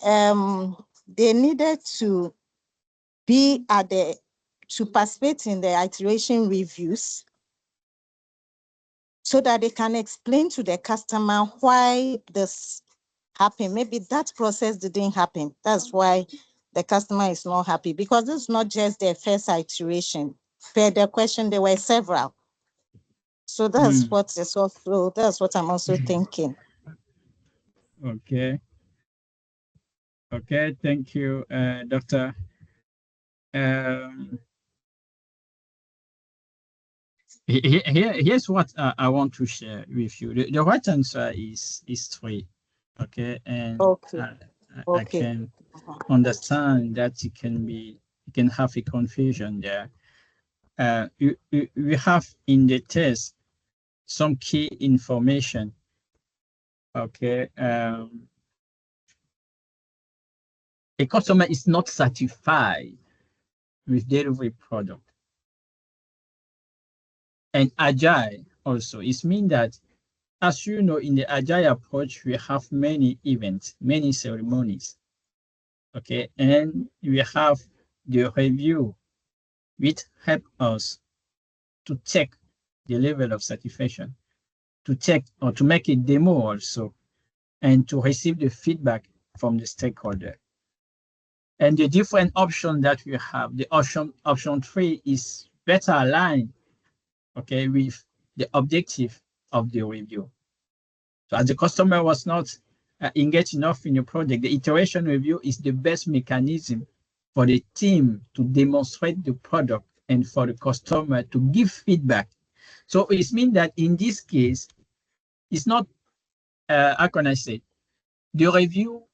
they needed to be to participate in the iteration reviews so that they can explain to the customer why this happened. Maybe that process didn't happen. That's why the customer is not happy, because it's not just the first iteration. Per the question, there were several. So that's what I'm also thinking. Okay. Okay, thank you, Doctor. Here's what I want to share with you. The right answer is 3. Okay, and I can understand that it you can have a confusion there. We have in the test some key information. Okay. A customer is not satisfied with delivery product. And Agile also, it means that, as you know, in the Agile approach, we have many events, many ceremonies. Okay, and we have the review, which help us to check the level of satisfaction, to check or to make a demo also, and to receive the feedback from the stakeholder. And the different option that we have, the option 3 is better aligned, okay, with the objective of the review. So as the customer was not engaged enough in your project, the iteration review is the best mechanism for the team to demonstrate the product and for the customer to give feedback. So it means that in this case, it's not, how can I say, the review,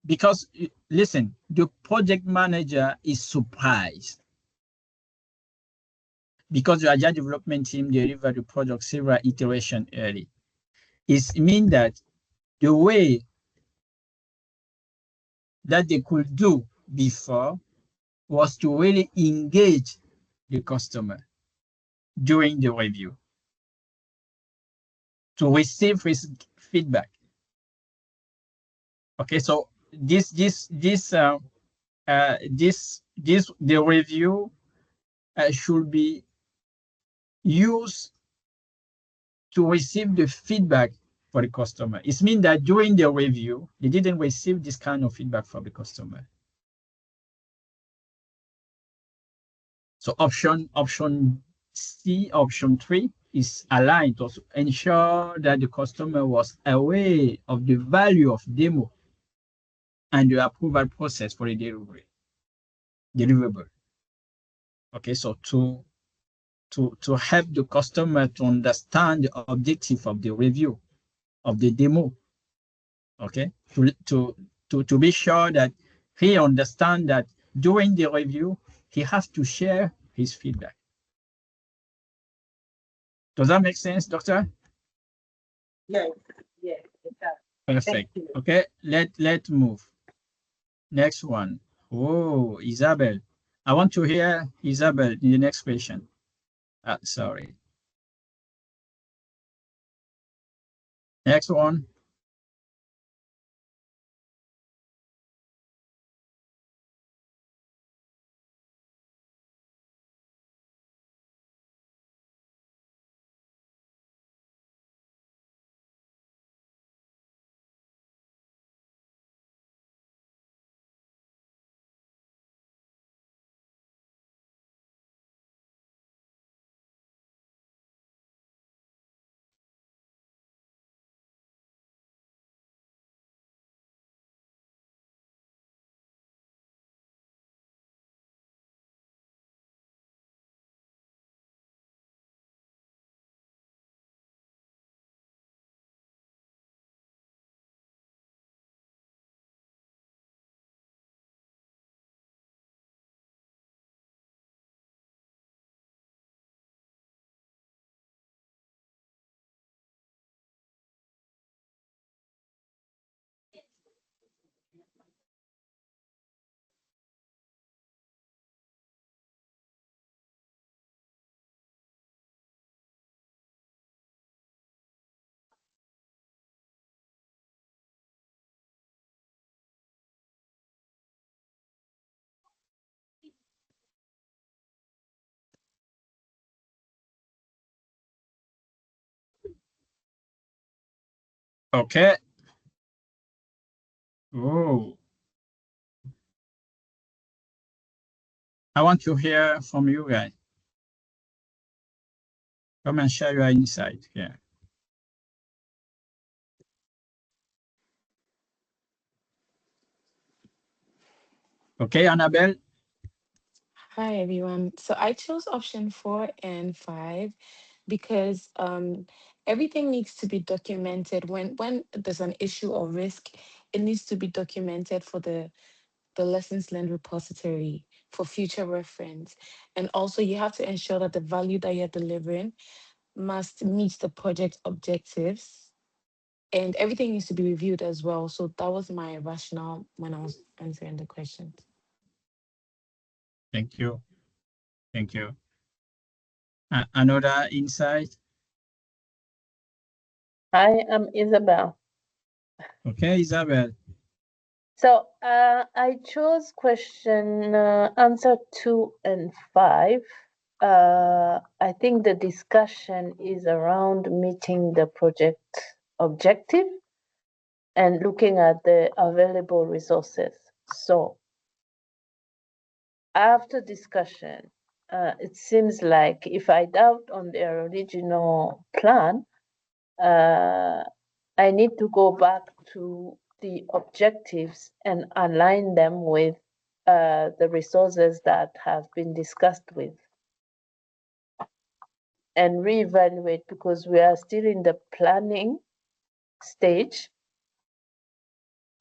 because listen, the project manager is surprised because the Agile development team delivered the project several iterations early. It means that the way that they could do before was to really engage the customer during the review, to receive his feedback. Okay, so the review should be used to receive the feedback for the customer. It means that during the review, they didn't receive this kind of feedback from the customer. So option C, option 3 is aligned to ensure that the customer was aware of the value of demo and the approval process for the deliverable. Okay, so to help the customer to understand the objective of the review of the demo. Okay, to be sure that he understands that during the review, he has to share his feedback. Does that make sense, doctor? Yes, yes, it does. Perfect. Okay, let's move. Next one. Oh, Isabel. I want to hear Isabel in the next question. Sorry. Next one. Okay. Oh. I want to hear from you guys. Come and share your insight here. Okay, Annabelle. Hi, everyone. So I chose option 4 and 5 because everything needs to be documented. When there's an issue or risk, it needs to be documented for the lessons learned repository. for future reference. And also you have to ensure that the value that you're delivering must meet the project objectives, and everything needs to be reviewed as well. So that was my rationale when I was answering the questions. Thank you. Thank you. Another insight? Hi, I'm Isabel. Okay, Isabel. So I chose question answer 2 and 5. I think the discussion is around meeting the project objective and looking at the available resources. So after discussion, it seems like if I doubt on their original plan, I need to go back to the objectives and align them with the resources that have been discussed with and reevaluate, because we are still in the planning stage,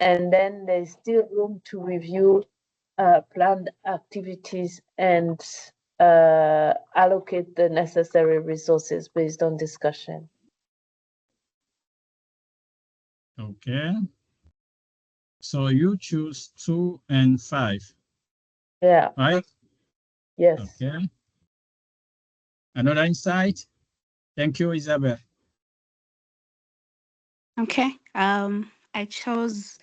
and then there's still room to review planned activities and allocate the necessary resources based on discussion. Okay. So you choose 2 and 5. Yeah. Right? Yes. Okay. Another insight? Thank you, Isabel. Okay. I chose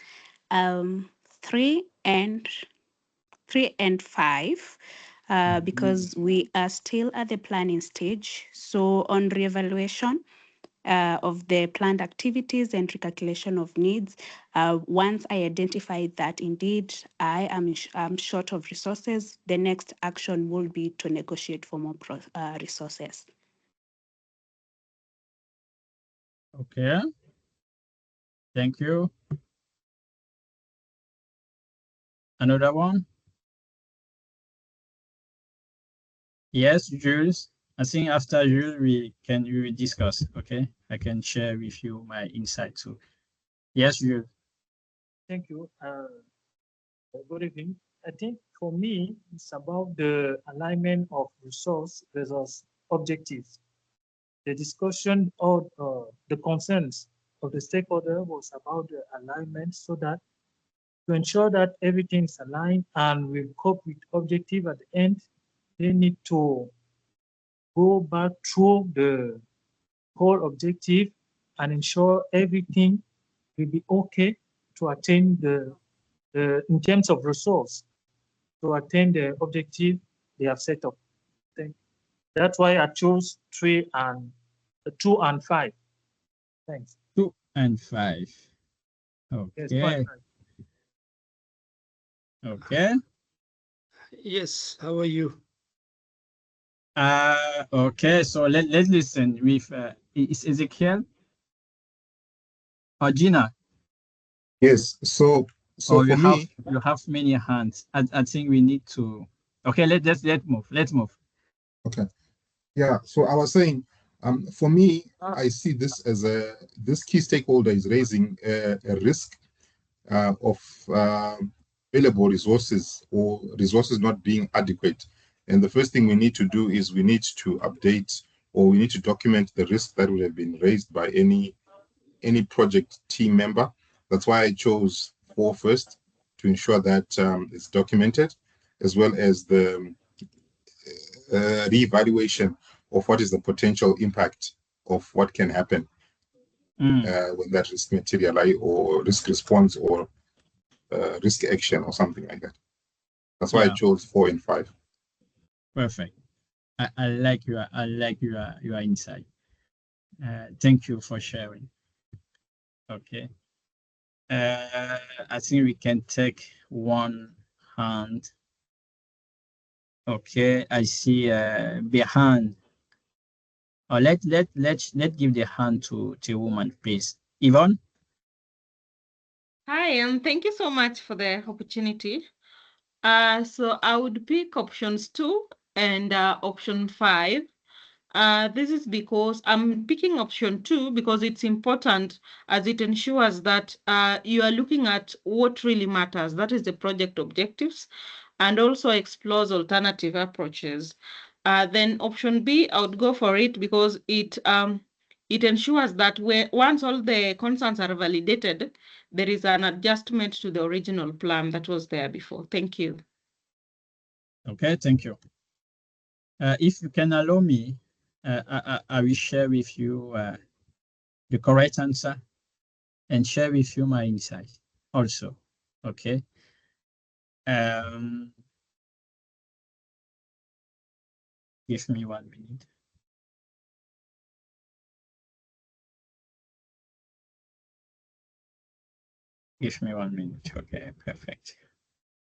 3 and 5 because we are still at the planning stage. So on reevaluation of the planned activities and recalculation of needs, once I identify that indeed I am short of resources, the next action will be to negotiate for more resources. Okay. Thank you. Another one? Yes, Jules. I think after Jules, we discuss. Okay, I can share with you my insight too. Yes, Jules. Thank you. Good evening. I think for me, it's about the alignment of resource versus objectives. The discussion of the concerns of the stakeholder was about the alignment, so that to ensure that everything is aligned and we cope with objective at the end, they need to go back through the whole objective and ensure everything will be okay to attain the in terms of resource to attain the objective they have set up. That's why I chose 2 and 5. Thanks. 2 and 5. Okay. Yes, 2 and 5. Okay. Yes, how are you? Okay, so let's listen with is Ezekiel or Gina? Yes, so Oh, for me, you have many hands. I think we need to. Okay, let's move. Let's move. okay. Yeah, so I was saying, for me, I see this as this key stakeholder is raising a risk of available resources or resources not being adequate. And the first thing we need to do is we need to update, or we need to document the risk that would have been raised by any project team member. That's why I chose 4 first, to ensure that it's documented, as well as the reevaluation of what is the potential impact of what can happen when that risk materialize, or risk response, or risk action, or something like that. That's why I chose 4 and 5. Perfect. I like your insight. Thank you for sharing. Okay. I think we can take one hand. Okay, I see behind. Oh, let's give the hand to a woman, please. Yvonne? Hi, and thank you so much for the opportunity. So I would pick options 2 and option 5. This is because I'm picking option 2 because it's important, as it ensures that you are looking at what really matters. That is the project objectives. and also explores alternative approaches. Then option B, I would go for it because it ensures that once all the concerns are validated, there is an adjustment to the original plan that was there before. Thank you. Okay, thank you. If you can allow me, I will share with you the correct answer and share with you my insight also. Okay. Give me 1 minute. Give me 1 minute. Okay, perfect.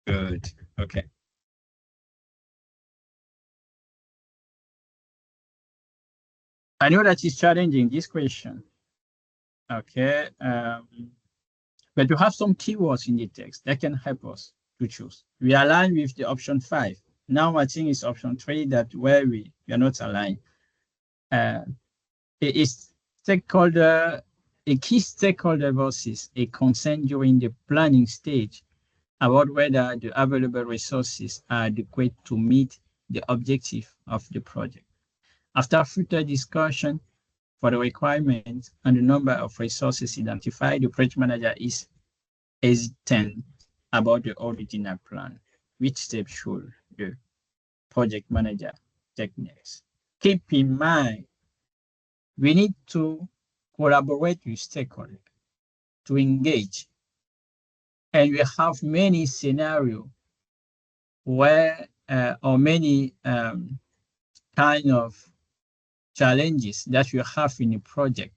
Good. Okay. I know that is challenging, this question. Okay. But you have some keywords in the text that can help us to choose. We align with the option 5. Now I think it's option 3 that where we are not aligned. It is stakeholder, a key stakeholder versus a concern during the planning stage about whether the available resources are adequate to meet the objective of the project. After further discussion for the requirements and the number of resources identified, the project manager is hesitant about the original plan. Which step should the project manager take next? Keep in mind, we need to collaborate with stakeholders to engage. And we have many scenarios where, or many kind of challenges that we have in a project.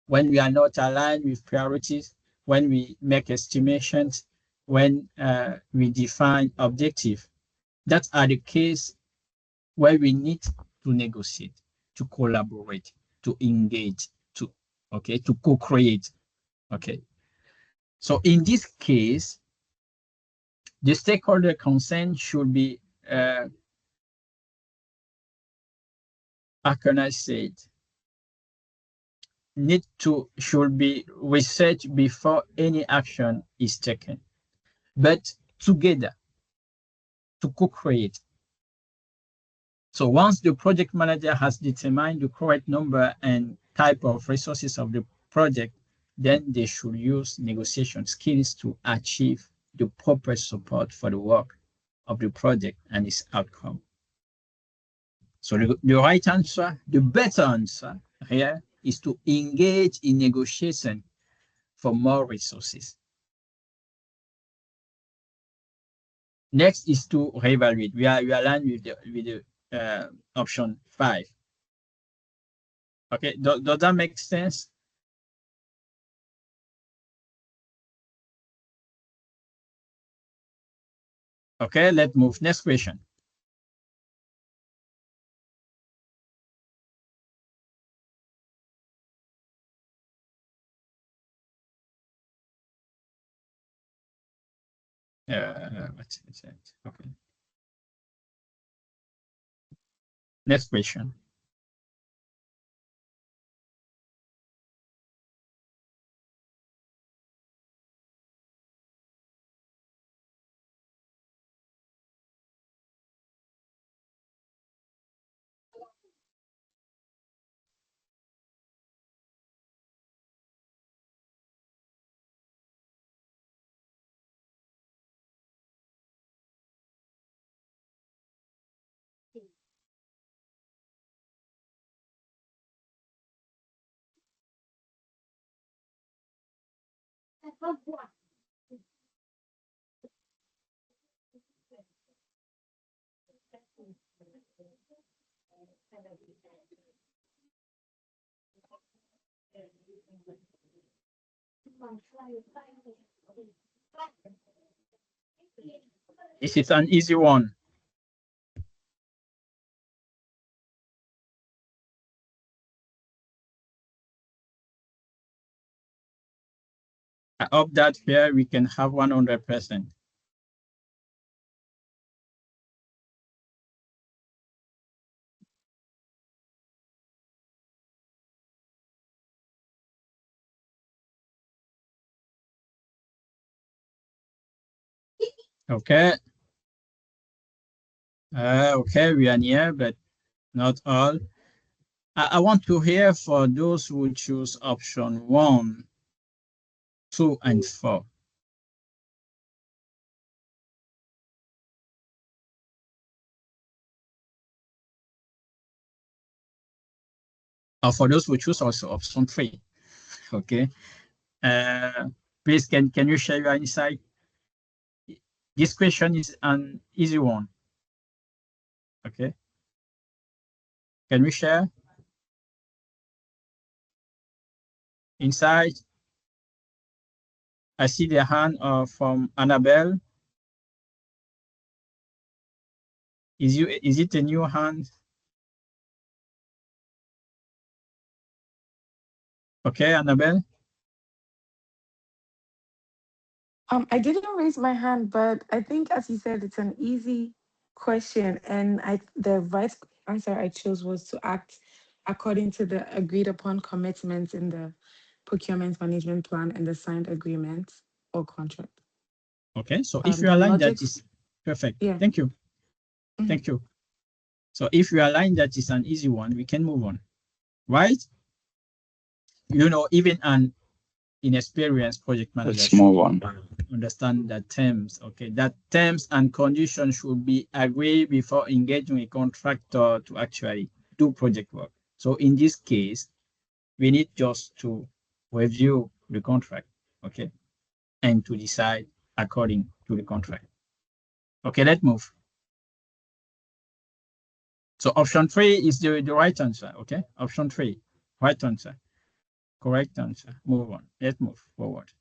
When we are not aligned with priorities, when we make estimations, when we define objectives, that are the case where we need to negotiate, to collaborate, to engage, to co-create. Okay. So in this case, the stakeholder consent should be, how can I say it? Should be researched before any action is taken, but together to co-create. So once the project manager has determined the correct number and type of resources of the project, then they should use negotiation skills to achieve the proper support for the work of the project and its outcome. So the right answer, the better answer here is to engage in negotiation for more resources. Next is to reevaluate. We are aligned with the option 5. Okay, does that make sense? Okay, let's move. Next question. What's it? Okay. Next question. This is an easy one. I hope that here we can have 100%. Okay. Okay, we are near, but not all. I want to hear for those who choose option 1, 2, and 4. Or for those who choose also option 3. Okay. Please, can you share your insight? This question is an easy one. Okay. Can we share insight? I see the hand from Annabelle. Is it a new hand? Okay, Annabelle. I didn't raise my hand, but I think, as you said, it's an easy question, and the right answer I chose was to act according to the agreed upon commitments in the procurement management plan and the signed agreement or contract. Okay, so if you The align logic, that is perfect. yeah. Thank you. Thank you. So if you align that is an easy one, we can move on, right? You know, even an inexperienced project manager Let's move on. understand the terms, okay? That terms and conditions should be agreed before engaging a contractor to actually do project work. So in this case, we need just to review the contract, okay? And to decide according to the contract. Okay, let's move. So option 3 is the right answer, okay? Option 3, right answer, correct answer. Move on, let's move forward.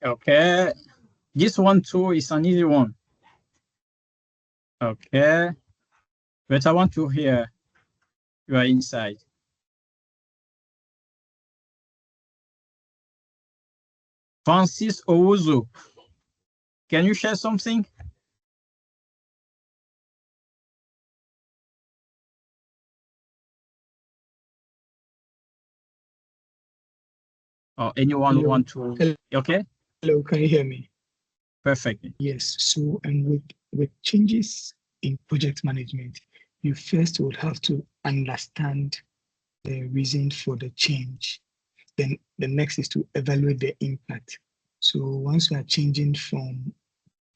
Okay, this one too is an easy one. Okay, but I want to hear your insight. Francis Owuzu, can you share something? Or anyone who want to? Okay. Hello, can you hear me? Perfectly. Yes. So, and with changes in project management, you first would have to understand the reason for the change. Then the next is to evaluate the impact. So once we are changing from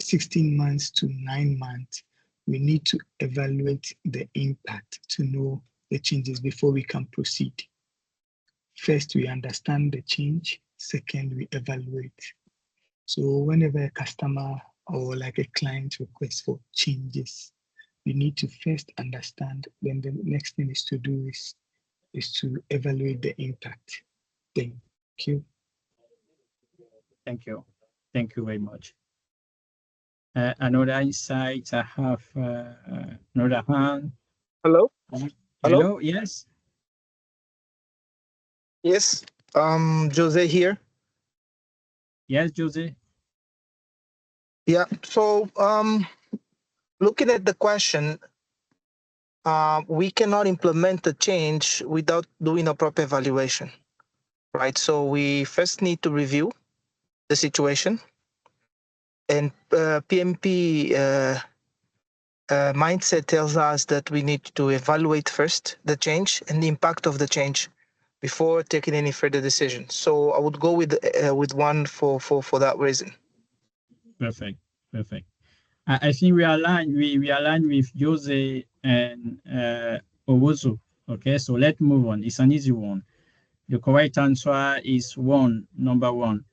16 months to 9 months, we need to evaluate the impact to know the changes before we can proceed. First, we understand the change. Second, we evaluate. So whenever a customer or like a client requests for changes, you need to first understand. Then the next thing is to do is to evaluate the impact. Thank you. Thank you. Thank you very much. Another insight, I have another hand. Hello? Hello, yes. Yes, Jose here. Yes, Jose. Yeah, so looking at the question, we cannot implement a change without doing a proper evaluation. right? So we first need to review the situation, and PMP mindset tells us that we need to evaluate first the change and the impact of the change before taking any further decisions. So I would go with one for that reason. Perfect, perfect. I think we align. We align with Jose and Owusu. Okay, so let's move on. It's an easy one. The correct answer is number one.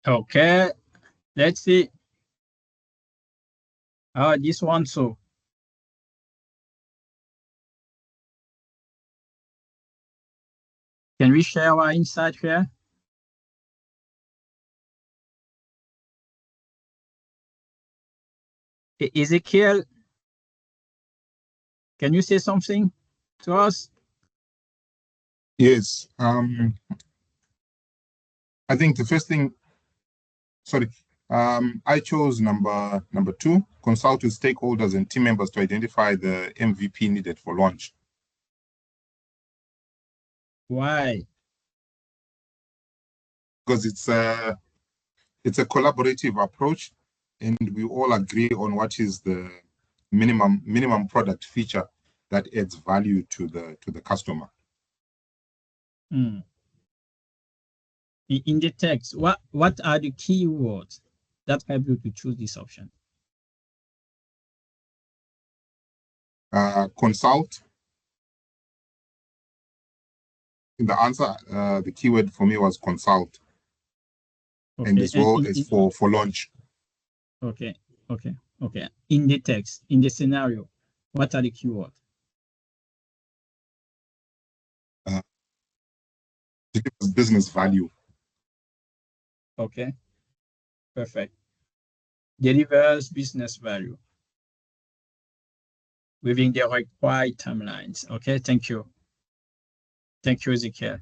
Okay, let's see. This one so. Can we share our insight here? Ezekiel, can you say something to us? Yes. I think the first thing, sorry, I chose number two, consult with stakeholders and team members to identify the MVP needed for launch. Why? Because it's a collaborative approach, and we all agree on what is the minimum product feature that adds value to the customer. Hmm. In the text, what are the key words that help you to choose this option? Consult. In the answer, the keyword for me was consult, Okay. and as well as for launch. Okay, okay, okay. In the text, in the scenario, what are the keywords? Business value. Okay, perfect. Delivers business value within the required timelines. Okay, thank you. Thank you, Ezekiel.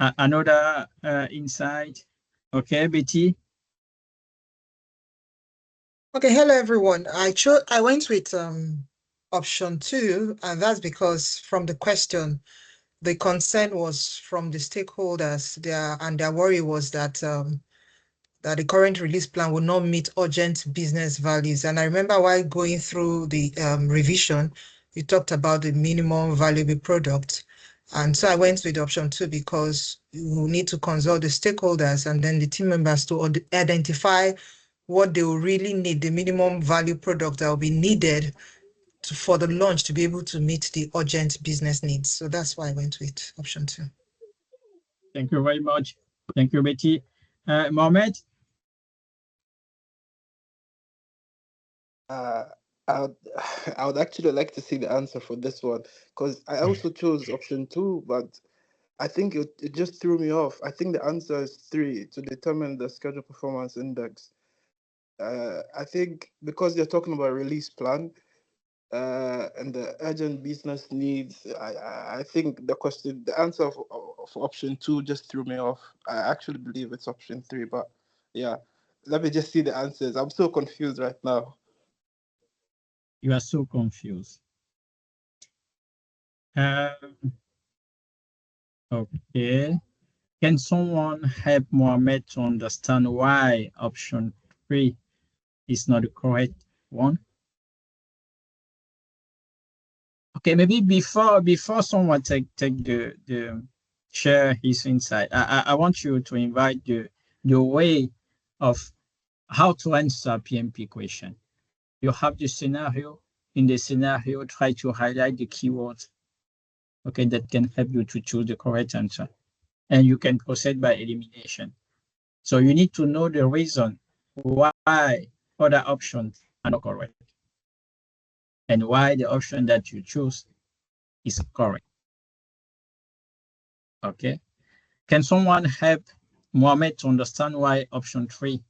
Another insight. Okay, Betty. Okay, hello everyone. I went with option 2, and that's because from the question, the concern was from the stakeholders. Their worry was that that the current release plan will not meet urgent business values. And I remember while going through the revision, you talked about the minimum valuable product. And so I went with option 2 because you need to consult the stakeholders and then the team members to identify what they will really need, the minimum value product that will be needed for the launch to be able to meet the urgent business needs. So that's why I went with option 2. Thank you very much. Thank you, Betty. Mohamed? I would, I would actually like to see the answer for this one because I also chose option 2, but I think it just threw me off. I think the answer is 3 to determine the schedule performance index. I think because they're talking about release plan, and the urgent business needs. I think the answer of option 2 just threw me off. I actually believe it's option 3, but yeah, let me just see the answers. I'm so confused right now. You are so confused. Okay. Can someone help Mohammed to understand why option 3 is not the correct one? Okay, maybe before someone take the share his insight, I want you to invite the way of how to answer PMP question. You have the scenario. In the scenario, try to highlight the keywords, okay, that can help you to choose the correct answer. And you can proceed by elimination. So you need to know the reason why other options are not correct and why the option that you choose is correct. Okay. Can someone help Mohammed to understand why option 3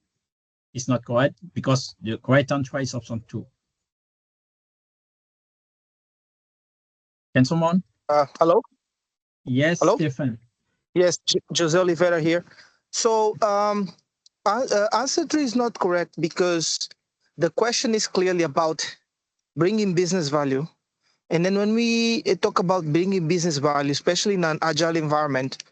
is not correct? Because the correct answer is option 2. Can someone? Hello? Yes, Hello? Stephen. Yes, Jose Oliveira here. So answer 3 is not correct because the question is clearly about bringing business value. And then when we talk about bringing business value, especially in an agile environment,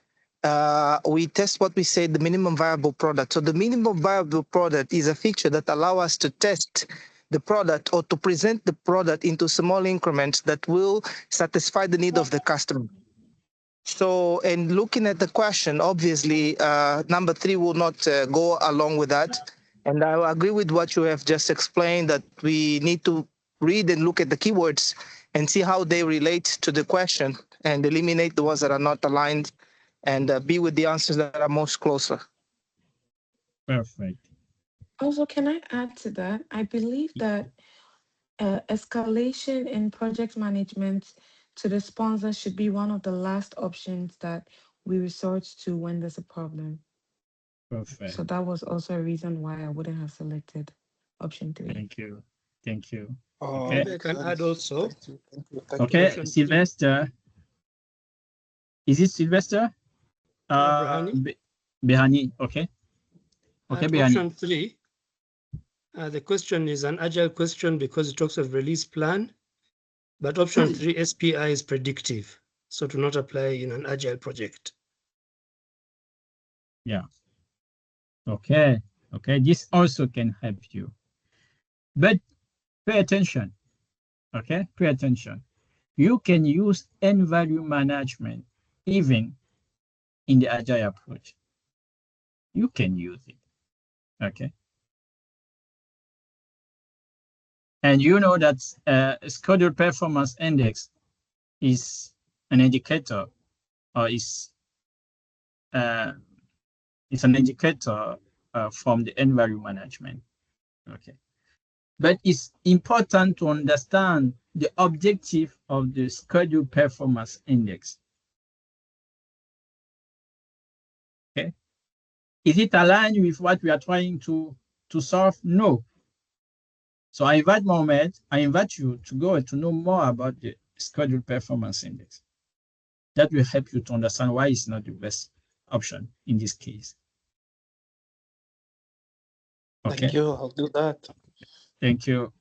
we test what we say the minimum viable product. So the minimum viable product is a feature that allows us to test the product or to present the product into small increments that will satisfy the need of the customer. So, and looking at the question, obviously, number 3 will not go along with that. And I agree with what you have just explained, that we need to read and look at the keywords and see how they relate to the question and eliminate the ones that are not aligned and be with the answers that are most closer. Perfect. Also, can I add to that? I believe that escalation in project management to the sponsor should be one of the last options that we resort to when there's a problem. Perfect. So that was also a reason why I wouldn't have selected option 3. Thank you. Thank you. Okay. Maybe I can add also. Okay, Sylvester. Is it Sylvester? Brahani. Behani, okay. Okay, At Behani. option 3, the question is an agile question because it talks of release plan, but option 3 SPI is predictive, so to not apply in an agile project. Yeah. Okay. Okay. This also can help you. But pay attention. Okay. Pay attention. You can use end value management even in the agile approach. You can use it. Okay. And you know that schedule performance index is an indicator or is it's an indicator from the end value management. Okay. But it's important to understand the objective of the schedule performance index. Okay. Is it aligned with what we are trying to solve? No. So I invite you to go to know more about the schedule performance index. That will help you to understand why it's not the best option in this case. Okay. Thank you. I'll do that. Thank you.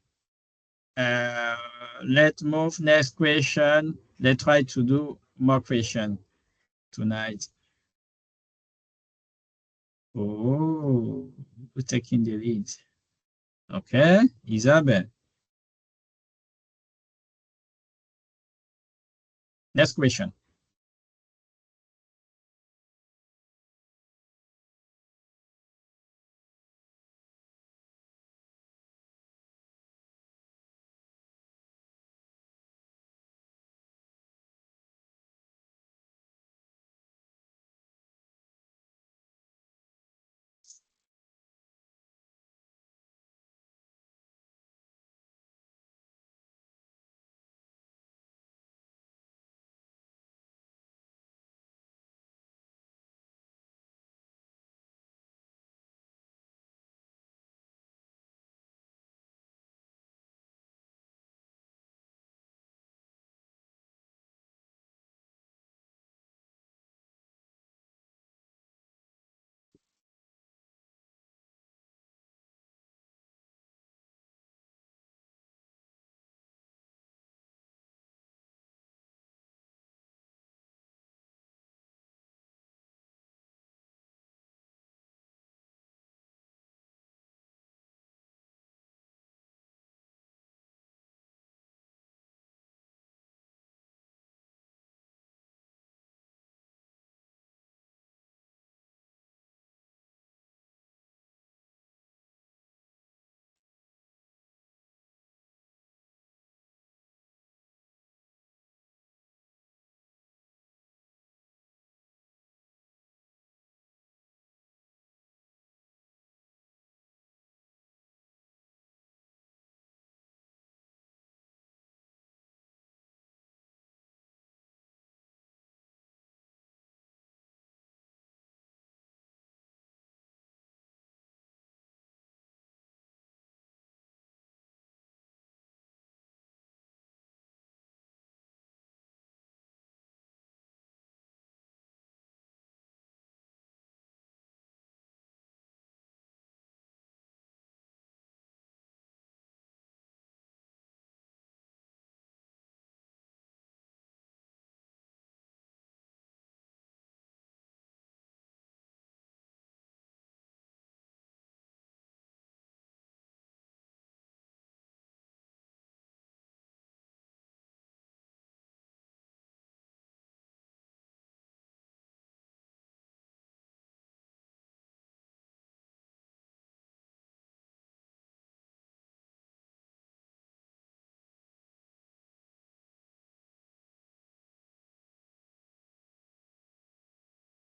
Let's move next question. Let's try to do more question tonight. Oh, we're taking the lead. Okay, Isabel. Next question.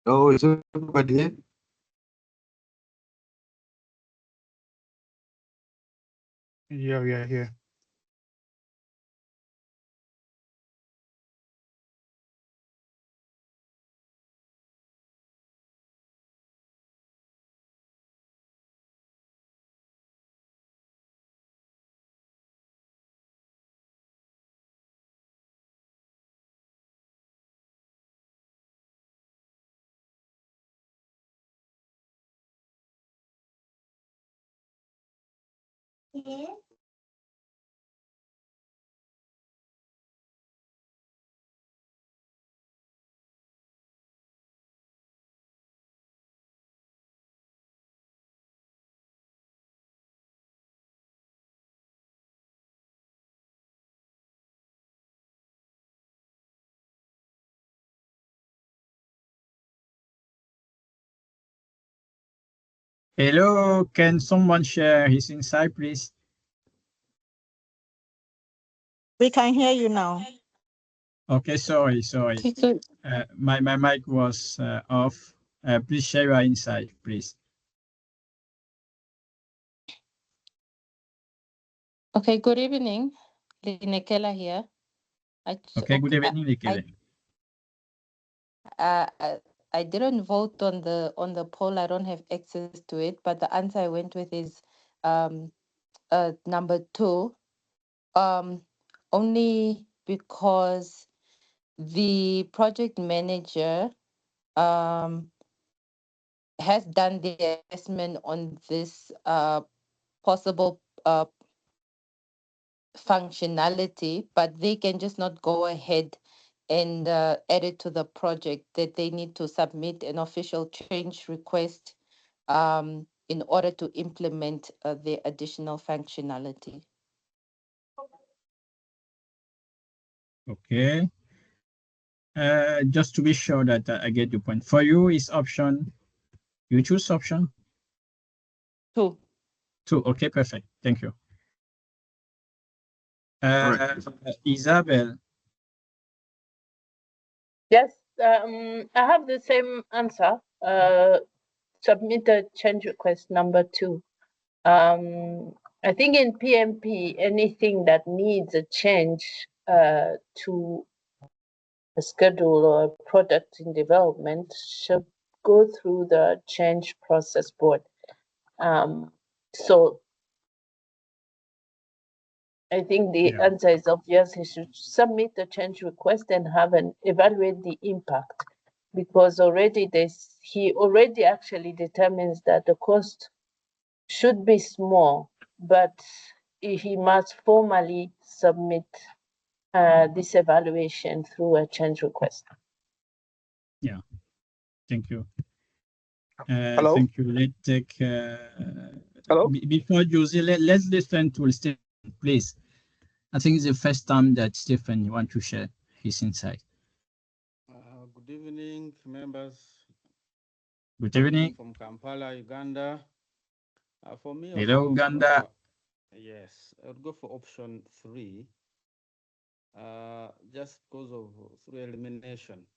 Oh, is everybody here? Yeah, we are here. Hello, can someone share his insight, please? We can hear you now. Okay, sorry. Okay, so My mic was off. Please share your insight, please. okay, good evening. Linekela here. Okay, good evening, Nikele. I didn't vote on the poll. I don't have access to it, but the answer I went with is number 2. Only because the project manager has done the assessment on this possible functionality, but they can just not go ahead and add it to the project, that they need to submit an official change request in order to implement the additional functionality. Okay. Just to be sure that I get your point. For you, is option, you choose option? 2. 2, okay, perfect. Thank you. Isabel. Yes, I have the same answer. Submit a change request number 2. I think in PMP, anything that needs a change to a schedule or a product in development should go through the change process board. So I think the answer is obvious. He should submit the change request and have an evaluate the impact, because already he already actually determines that the cost should be small, but he must formally submit this evaluation through a change request. Yeah, thank you. Hello? Thank you. Let's take, Hello? Before Josie, let's listen to Stephen, please. I think it's the first time that Stephen want to share his insight. Good evening, members. Good evening. From Kampala, Uganda. For me, Hello, Uganda. Yes, I would go for option 3, just because of through elimination.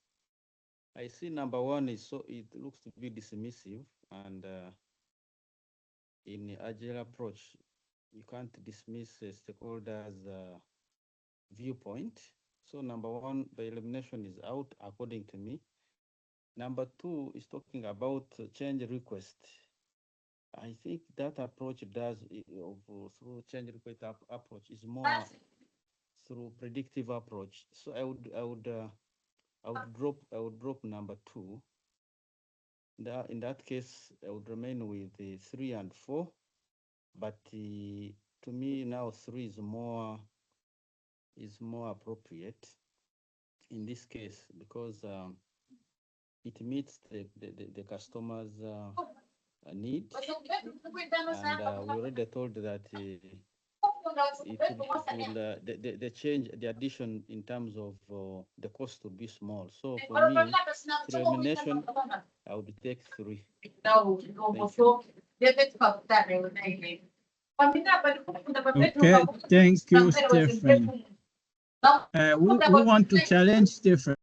I see number 1 is it looks to be dismissive, and in the Agile approach, you can't dismiss a stakeholder's viewpoint. So number 1, the elimination is out, according to me. Number 2 is talking about change request. I think that approach through change request approach is more through predictive approach. So I would drop number 2. In that case, I would remain with the 3 and 4. But to me now 3 is more appropriate in this case, because it meets the customer's need, and we already told that the change, the addition in terms of the cost would be small. So for me, through elimination, I would take 3. Okay, thank you, Stephen. Who want to challenge Stephen?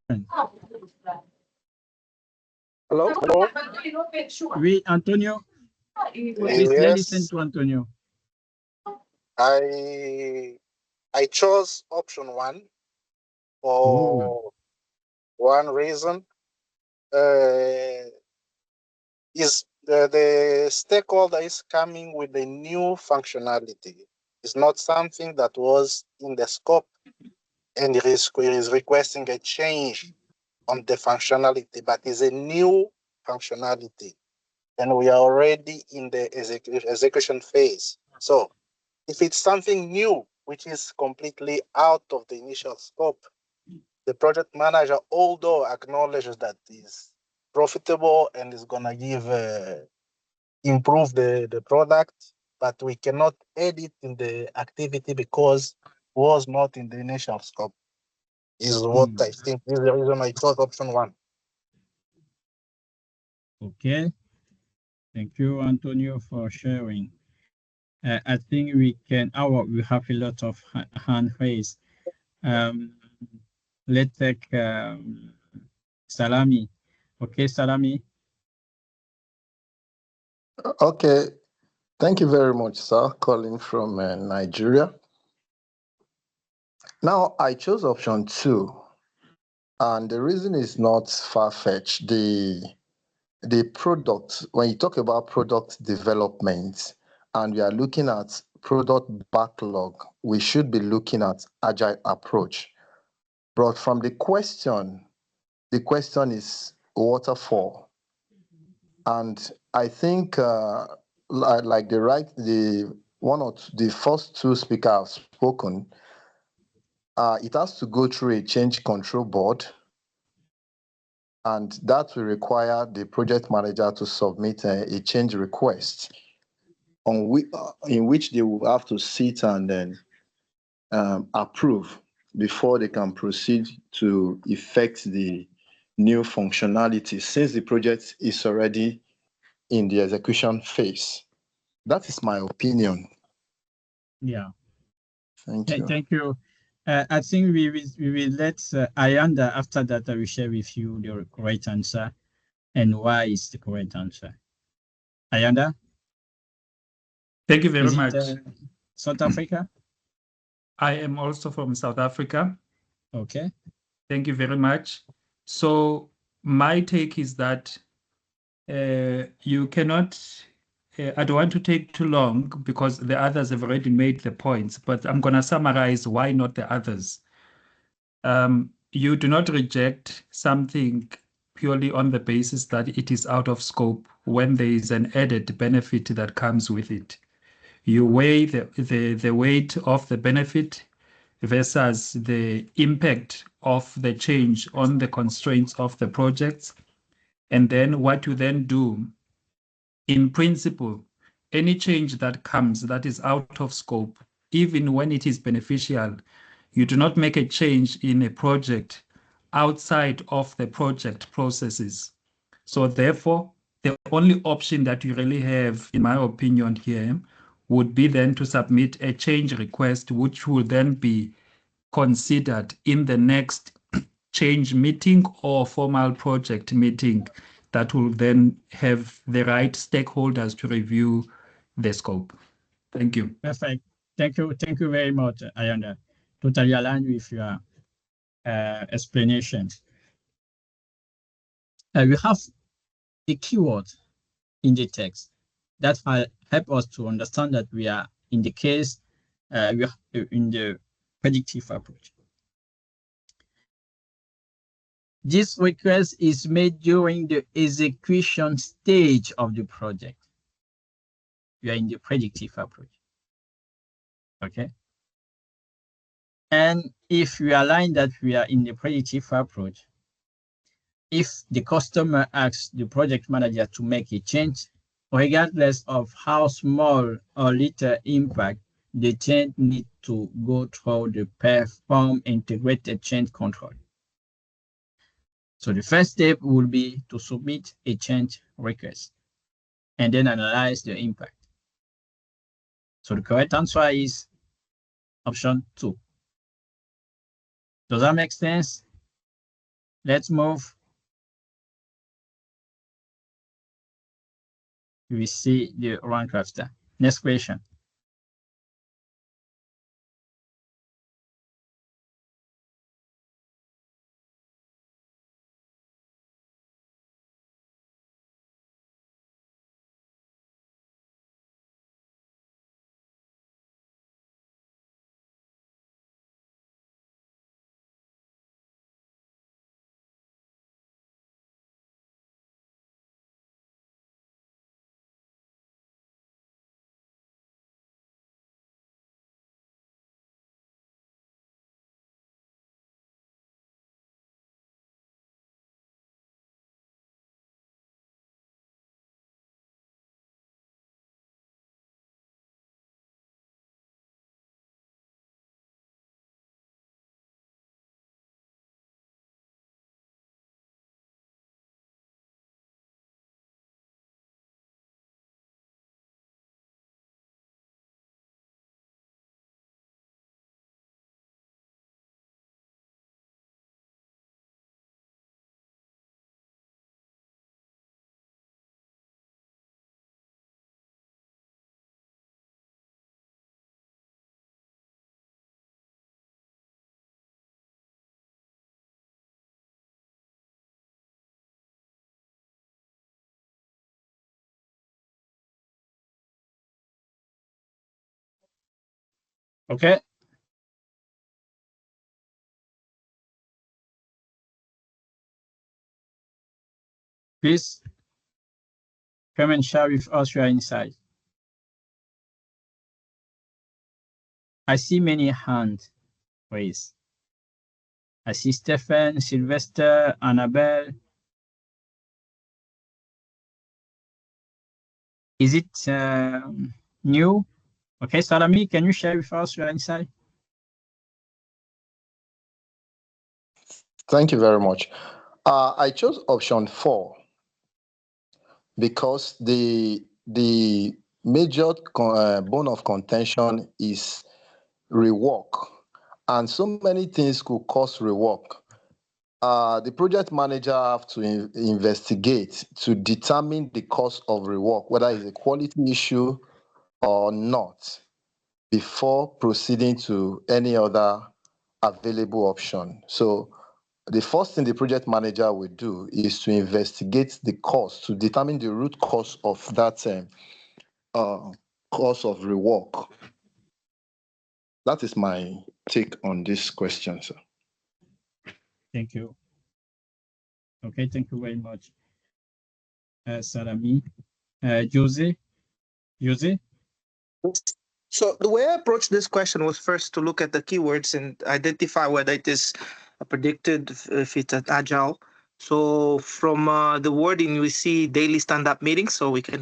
Hello? Hello? Oui, Antonio. Please, let's listen to Antonio. I chose option 1 for one reason. Is the stakeholder is coming with a new functionality. It's not something that was in the scope, and it is requesting a change on the functionality, but it's a new functionality. And we are already in the execution phase. So if it's something new, which is completely out of the initial scope, the project manager, although acknowledges that is profitable and is gonna give improve the product, but we cannot add it in the activity because was not in the initial scope. Is what I think is the reason I chose option 1. Okay. Thank you, Antonio, for sharing. I think we have a lot of hand raised. Let's take Salami. Okay, Salami. Okay, thank you very much, sir. Calling from Nigeria. Now, I chose option 2, and the reason is not far-fetched. The product, when you talk about product development, and we are looking at product backlog, we should be looking at agile approach. But from the question is waterfall. And I think like the first 2 speakers have spoken, it has to go through a change control board, and that will require the project manager to submit a change request in which they will have to sit and then approve before they can proceed to effect the new functionality, since the project is already in the execution phase. That is my opinion. Yeah. Thank you. Thank you. I think we will let Ayanda, after that I will share with you the correct answer and why is the correct answer. Ayanda? Thank you very Is much. it, South Africa? I am also from South Africa. Okay. Thank you very much. So my take is that you cannot, I don't want to take too long because the others have already made the points, but I'm going to summarize why not the others. You do not reject something purely on the basis that it is out of scope when there is an added benefit that comes with it. You weigh the weight of the benefit versus the impact of the change on the constraints of the projects. And then what you then do, in principle, any change that comes that is out of scope, even when it is beneficial, you do not make a change in a project outside of the project processes. So therefore, the only option that you really have, in my opinion here, would be then to submit a change request, which will then be considered in the next change meeting or formal project meeting that will then have the right stakeholders to review the scope. Thank you. Perfect. Thank you. Thank you very much, Ayanda. Totally aligned with your explanation. We have a keyword in the text that will help us to understand that we are in the case, we are in the predictive approach. This request is made during the execution stage of the project. We are in the predictive approach. Okay. And if we align that we are in the predictive approach, if the customer asks the project manager to make a change, regardless of how small or little impact, the change needs to go through the perform integrated change control. So the first step will be to submit a change request and then analyze the impact. So the correct answer is option 2. Does that make sense? Let's move we see the rank after. Next question. Okay. Please come and share with us your insight. I see many hands raised. I see Stephen, Sylvester, Annabelle. Is it new? Okay, Salami, can you share with us your insight? Thank you very much. I chose option 4 because the major bone of contention is rework, and so many things could cause rework. The project manager have to investigate to determine the cause of rework, whether it's a quality issue or not, before proceeding to any other available option. So the first thing the project manager will do is to investigate the cause, to determine the root cause of that cause of rework. That is my take on this question, sir. Thank you. Okay, thank you very much, Salami. Jose? So the way I approached this question was first to look at the keywords and identify whether it is predicted, if it's an agile. So from the wording, we see daily stand-up meetings. So we can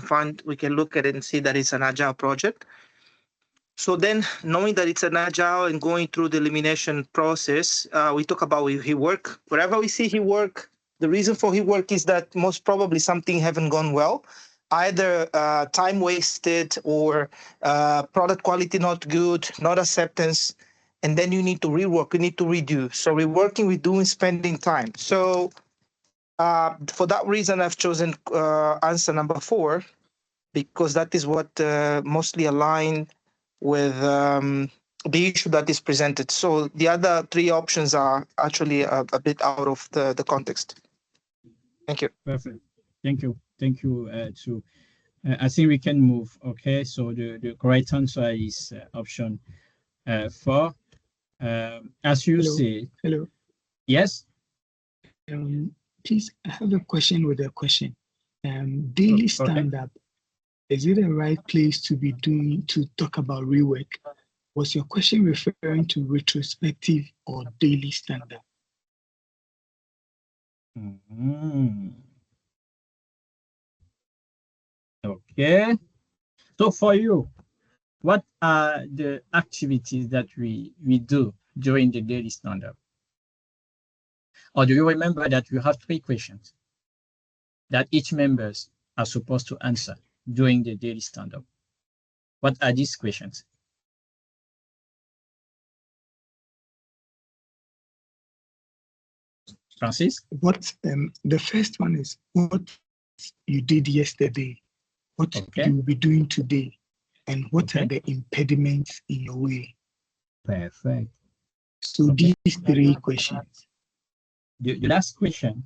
look at it and see that it's an agile project. So then, knowing that it's an agile and going through the elimination process, we talk about he work. Wherever we see he work, the reason for he work is that most probably something haven't gone well, either time wasted or product quality not good, not acceptance, and then you need to rework, you need to redo. So reworking, we're doing spending time. So for that reason, I've chosen answer number 4, because that is what mostly align with the issue that is presented. So the other 3 options are actually a bit out of the context. Thank you. Perfect. Thank you. Thank you, too. I think we can move. Okay, so the correct answer is option 4. As you say. Hello. Yes? Please, I have a question with a question. Daily stand-up, is it a right place to be to talk about rework? Was your question referring to retrospective or daily stand-up? Okay. So for you, what are the activities that we do during the daily stand-up? Or do you remember that we have 3 questions that each members are supposed to answer during the daily stand-up? What are these questions? Francis? What the first one is what you did yesterday. what Okay. you will be doing today, and what are the impediments in your way. Perfect. So these 3 questions. The last question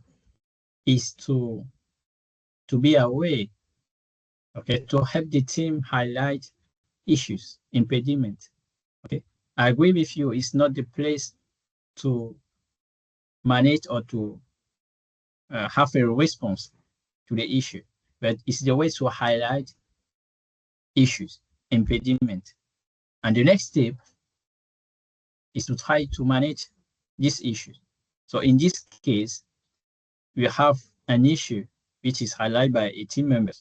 is to be aware, okay, to help the team highlight issues, impediment. Okay, I agree with you. It's not the place to manage or to have a response to the issue, but it's the way to highlight issues, impediment. And the next step is to try to manage these issues. So in this case, we have an issue which is highlighted by a team member.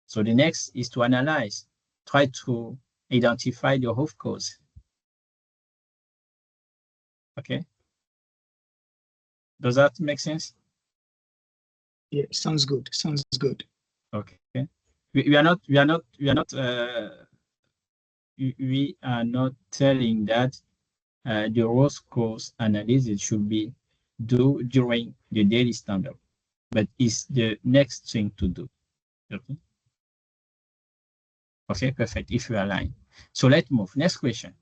So the next is to analyze, try to identify the root cause. Okay. Does that make sense? Yeah, sounds good. Sounds good. Okay. We are not telling that the root cause analysis should be do during the daily stand-up, but it's the next thing to do. Okay. Okay, perfect. If you align. So let's move. Next question.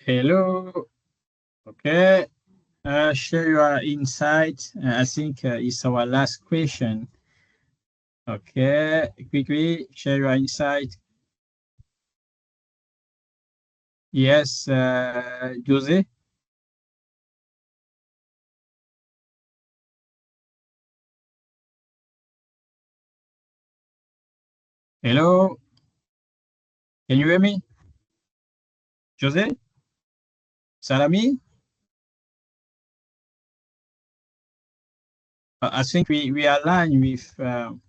Hello. Okay. Share your insight. I think it's our last question. Okay. Quickly share your insight. Yes, Jose. Hello. Can you hear me? Jose? Salami? I think we align with. Can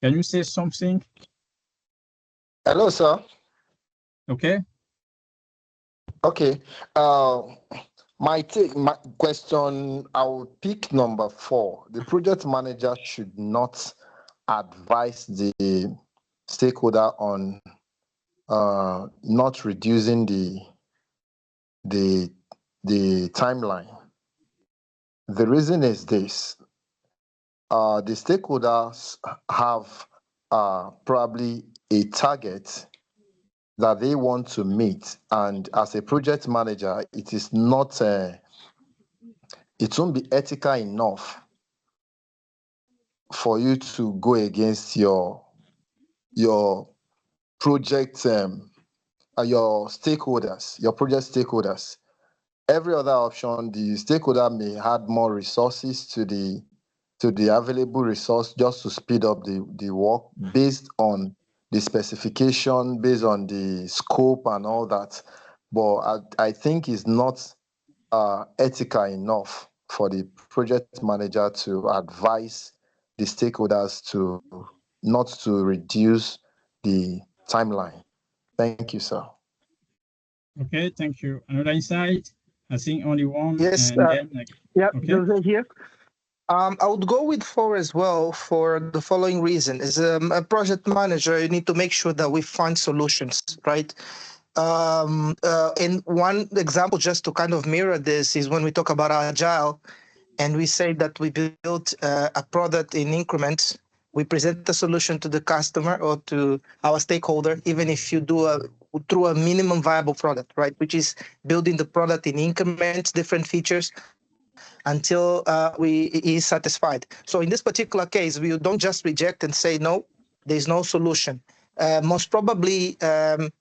you say something? Hello, sir. Okay. Okay. My question, I will pick number 4. The project manager should not advise the stakeholder on not reducing the timeline. The reason is this: the stakeholders have probably a target that they want to meet, and as a project manager, it is not it won't be ethical enough for you to go against your project your stakeholders, your project stakeholders. Every other option, the stakeholder may add more resources to the available resource just to speed up the work based on the specification, based on the scope and all that. But I think it's not ethical enough for the project manager to advise the stakeholders to not to reduce the timeline. Thank you, sir. Okay, thank you. Another insight? I think only one. Yes, And then, yeah, okay. Jose here. I would go with 4 as well for the following reason. As a project manager, you need to make sure that we find solutions, right? And one example just to kind of mirror this is when we talk about Agile and we say that we built a product in increments, we present the solution to the customer or to our stakeholder, even if you do through a minimum viable product, right? Which is building the product in increments, different features, until he is satisfied. So in this particular case, we don't just reject and say, no, there's no solution. Most probably, if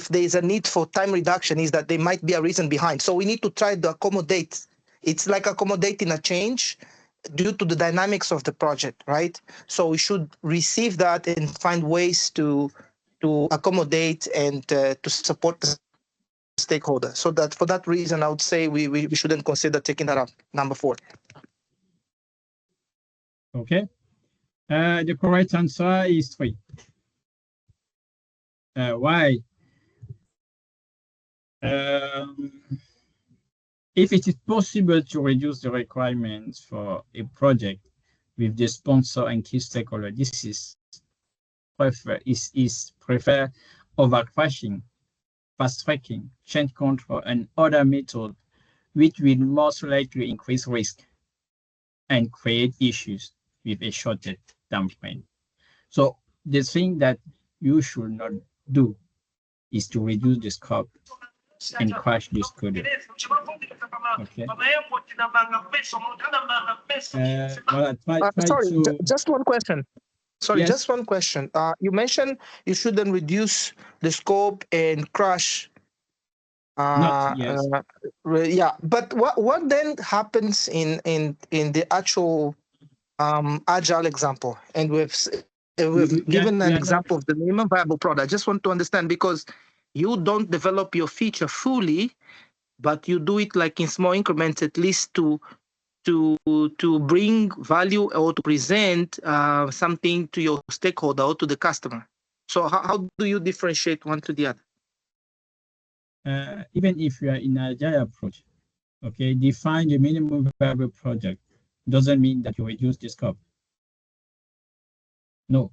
there is a need for time reduction, is that there might be a reason behind. So we need to try to accommodate. It's like accommodating a change due to the dynamics of the project, right? So we should receive that and find ways to accommodate and to support the stakeholder. So that for that reason, I would say we shouldn't consider taking that up. Number 4. Okay. The correct answer is 3. Why? If it is possible to reduce the requirements for a project with the sponsor and key stakeholder, this is prefer over crashing, fast tracking, change control, and other methods which will most likely increase risk and create issues with a shorter time frame. So the thing that you should not do is to reduce the scope and crash this code. Okay. Just one question. Sorry, Yes. just one question. You mentioned you shouldn't reduce the scope and crash. Yes. Yeah, but what then happens in the actual Agile example? And we've given an example of the minimum viable product. I just want to understand, because you don't develop your feature fully, but you do it like in small increments, at least to bring value or to present something to your stakeholder or to the customer. So how do you differentiate one to the other? Even if you are in an Agile approach, okay, define the minimum viable project doesn't mean that you reduce the scope. No.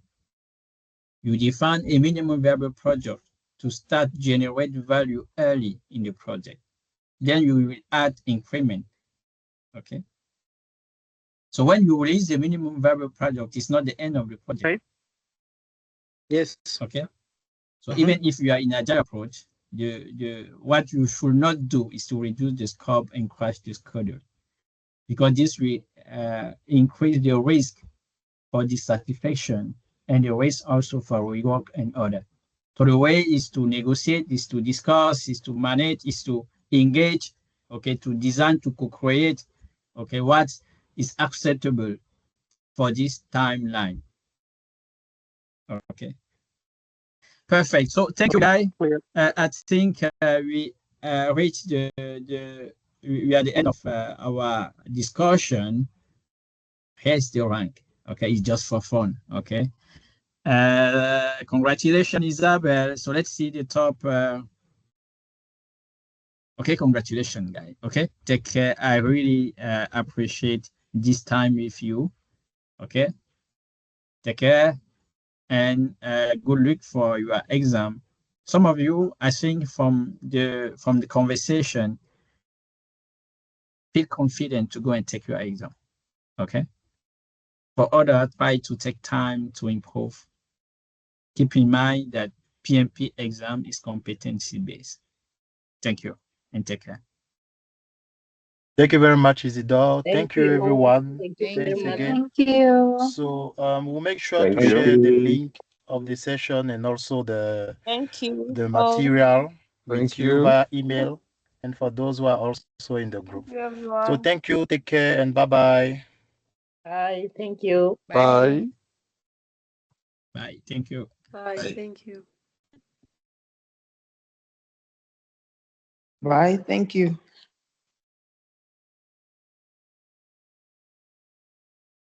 You define a minimum viable project to start generate value early in the project. Then you will add increment. Okay. So when you release the minimum viable project, it's not the end of the project. Right. Yes. Okay. So even if you are in Agile approach, what you should not do is to reduce the scope and crash the schedule, because this will increase the risk for dissatisfaction and the risk also for rework and order. So the way is to negotiate, is to discuss, is to manage, is to engage, okay, to design, to co-create, okay, what is acceptable for this timeline. Okay. Perfect. So thank you, guys. I think we reached we are at the end of our discussion. Here's the rank. Okay, it's just for fun. Okay. Congratulations, Isabel. So let's see the top. Okay, congratulations, guys. Okay, take care. I really appreciate this time with you. Okay, take care and good luck for your exam. Some of you, I think, from the conversation, feel confident to go and take your exam. Okay. For others, try to take time to improve. Keep in mind that PMP exam is competency based. Thank you and take care. Thank you very much, Isidore. Thank you, everyone. Thank you Thanks very much. again. Thank you. So we'll make sure Thank to you. share the link of the session and also the Thank you. material with Thank you you. via email, and for those who are also in the group. Thank you, everyone. So thank you, take care, and bye-bye. Bye. Thank you. Bye. Bye. Thank you. Bye. Thank you. Bye. Thank you.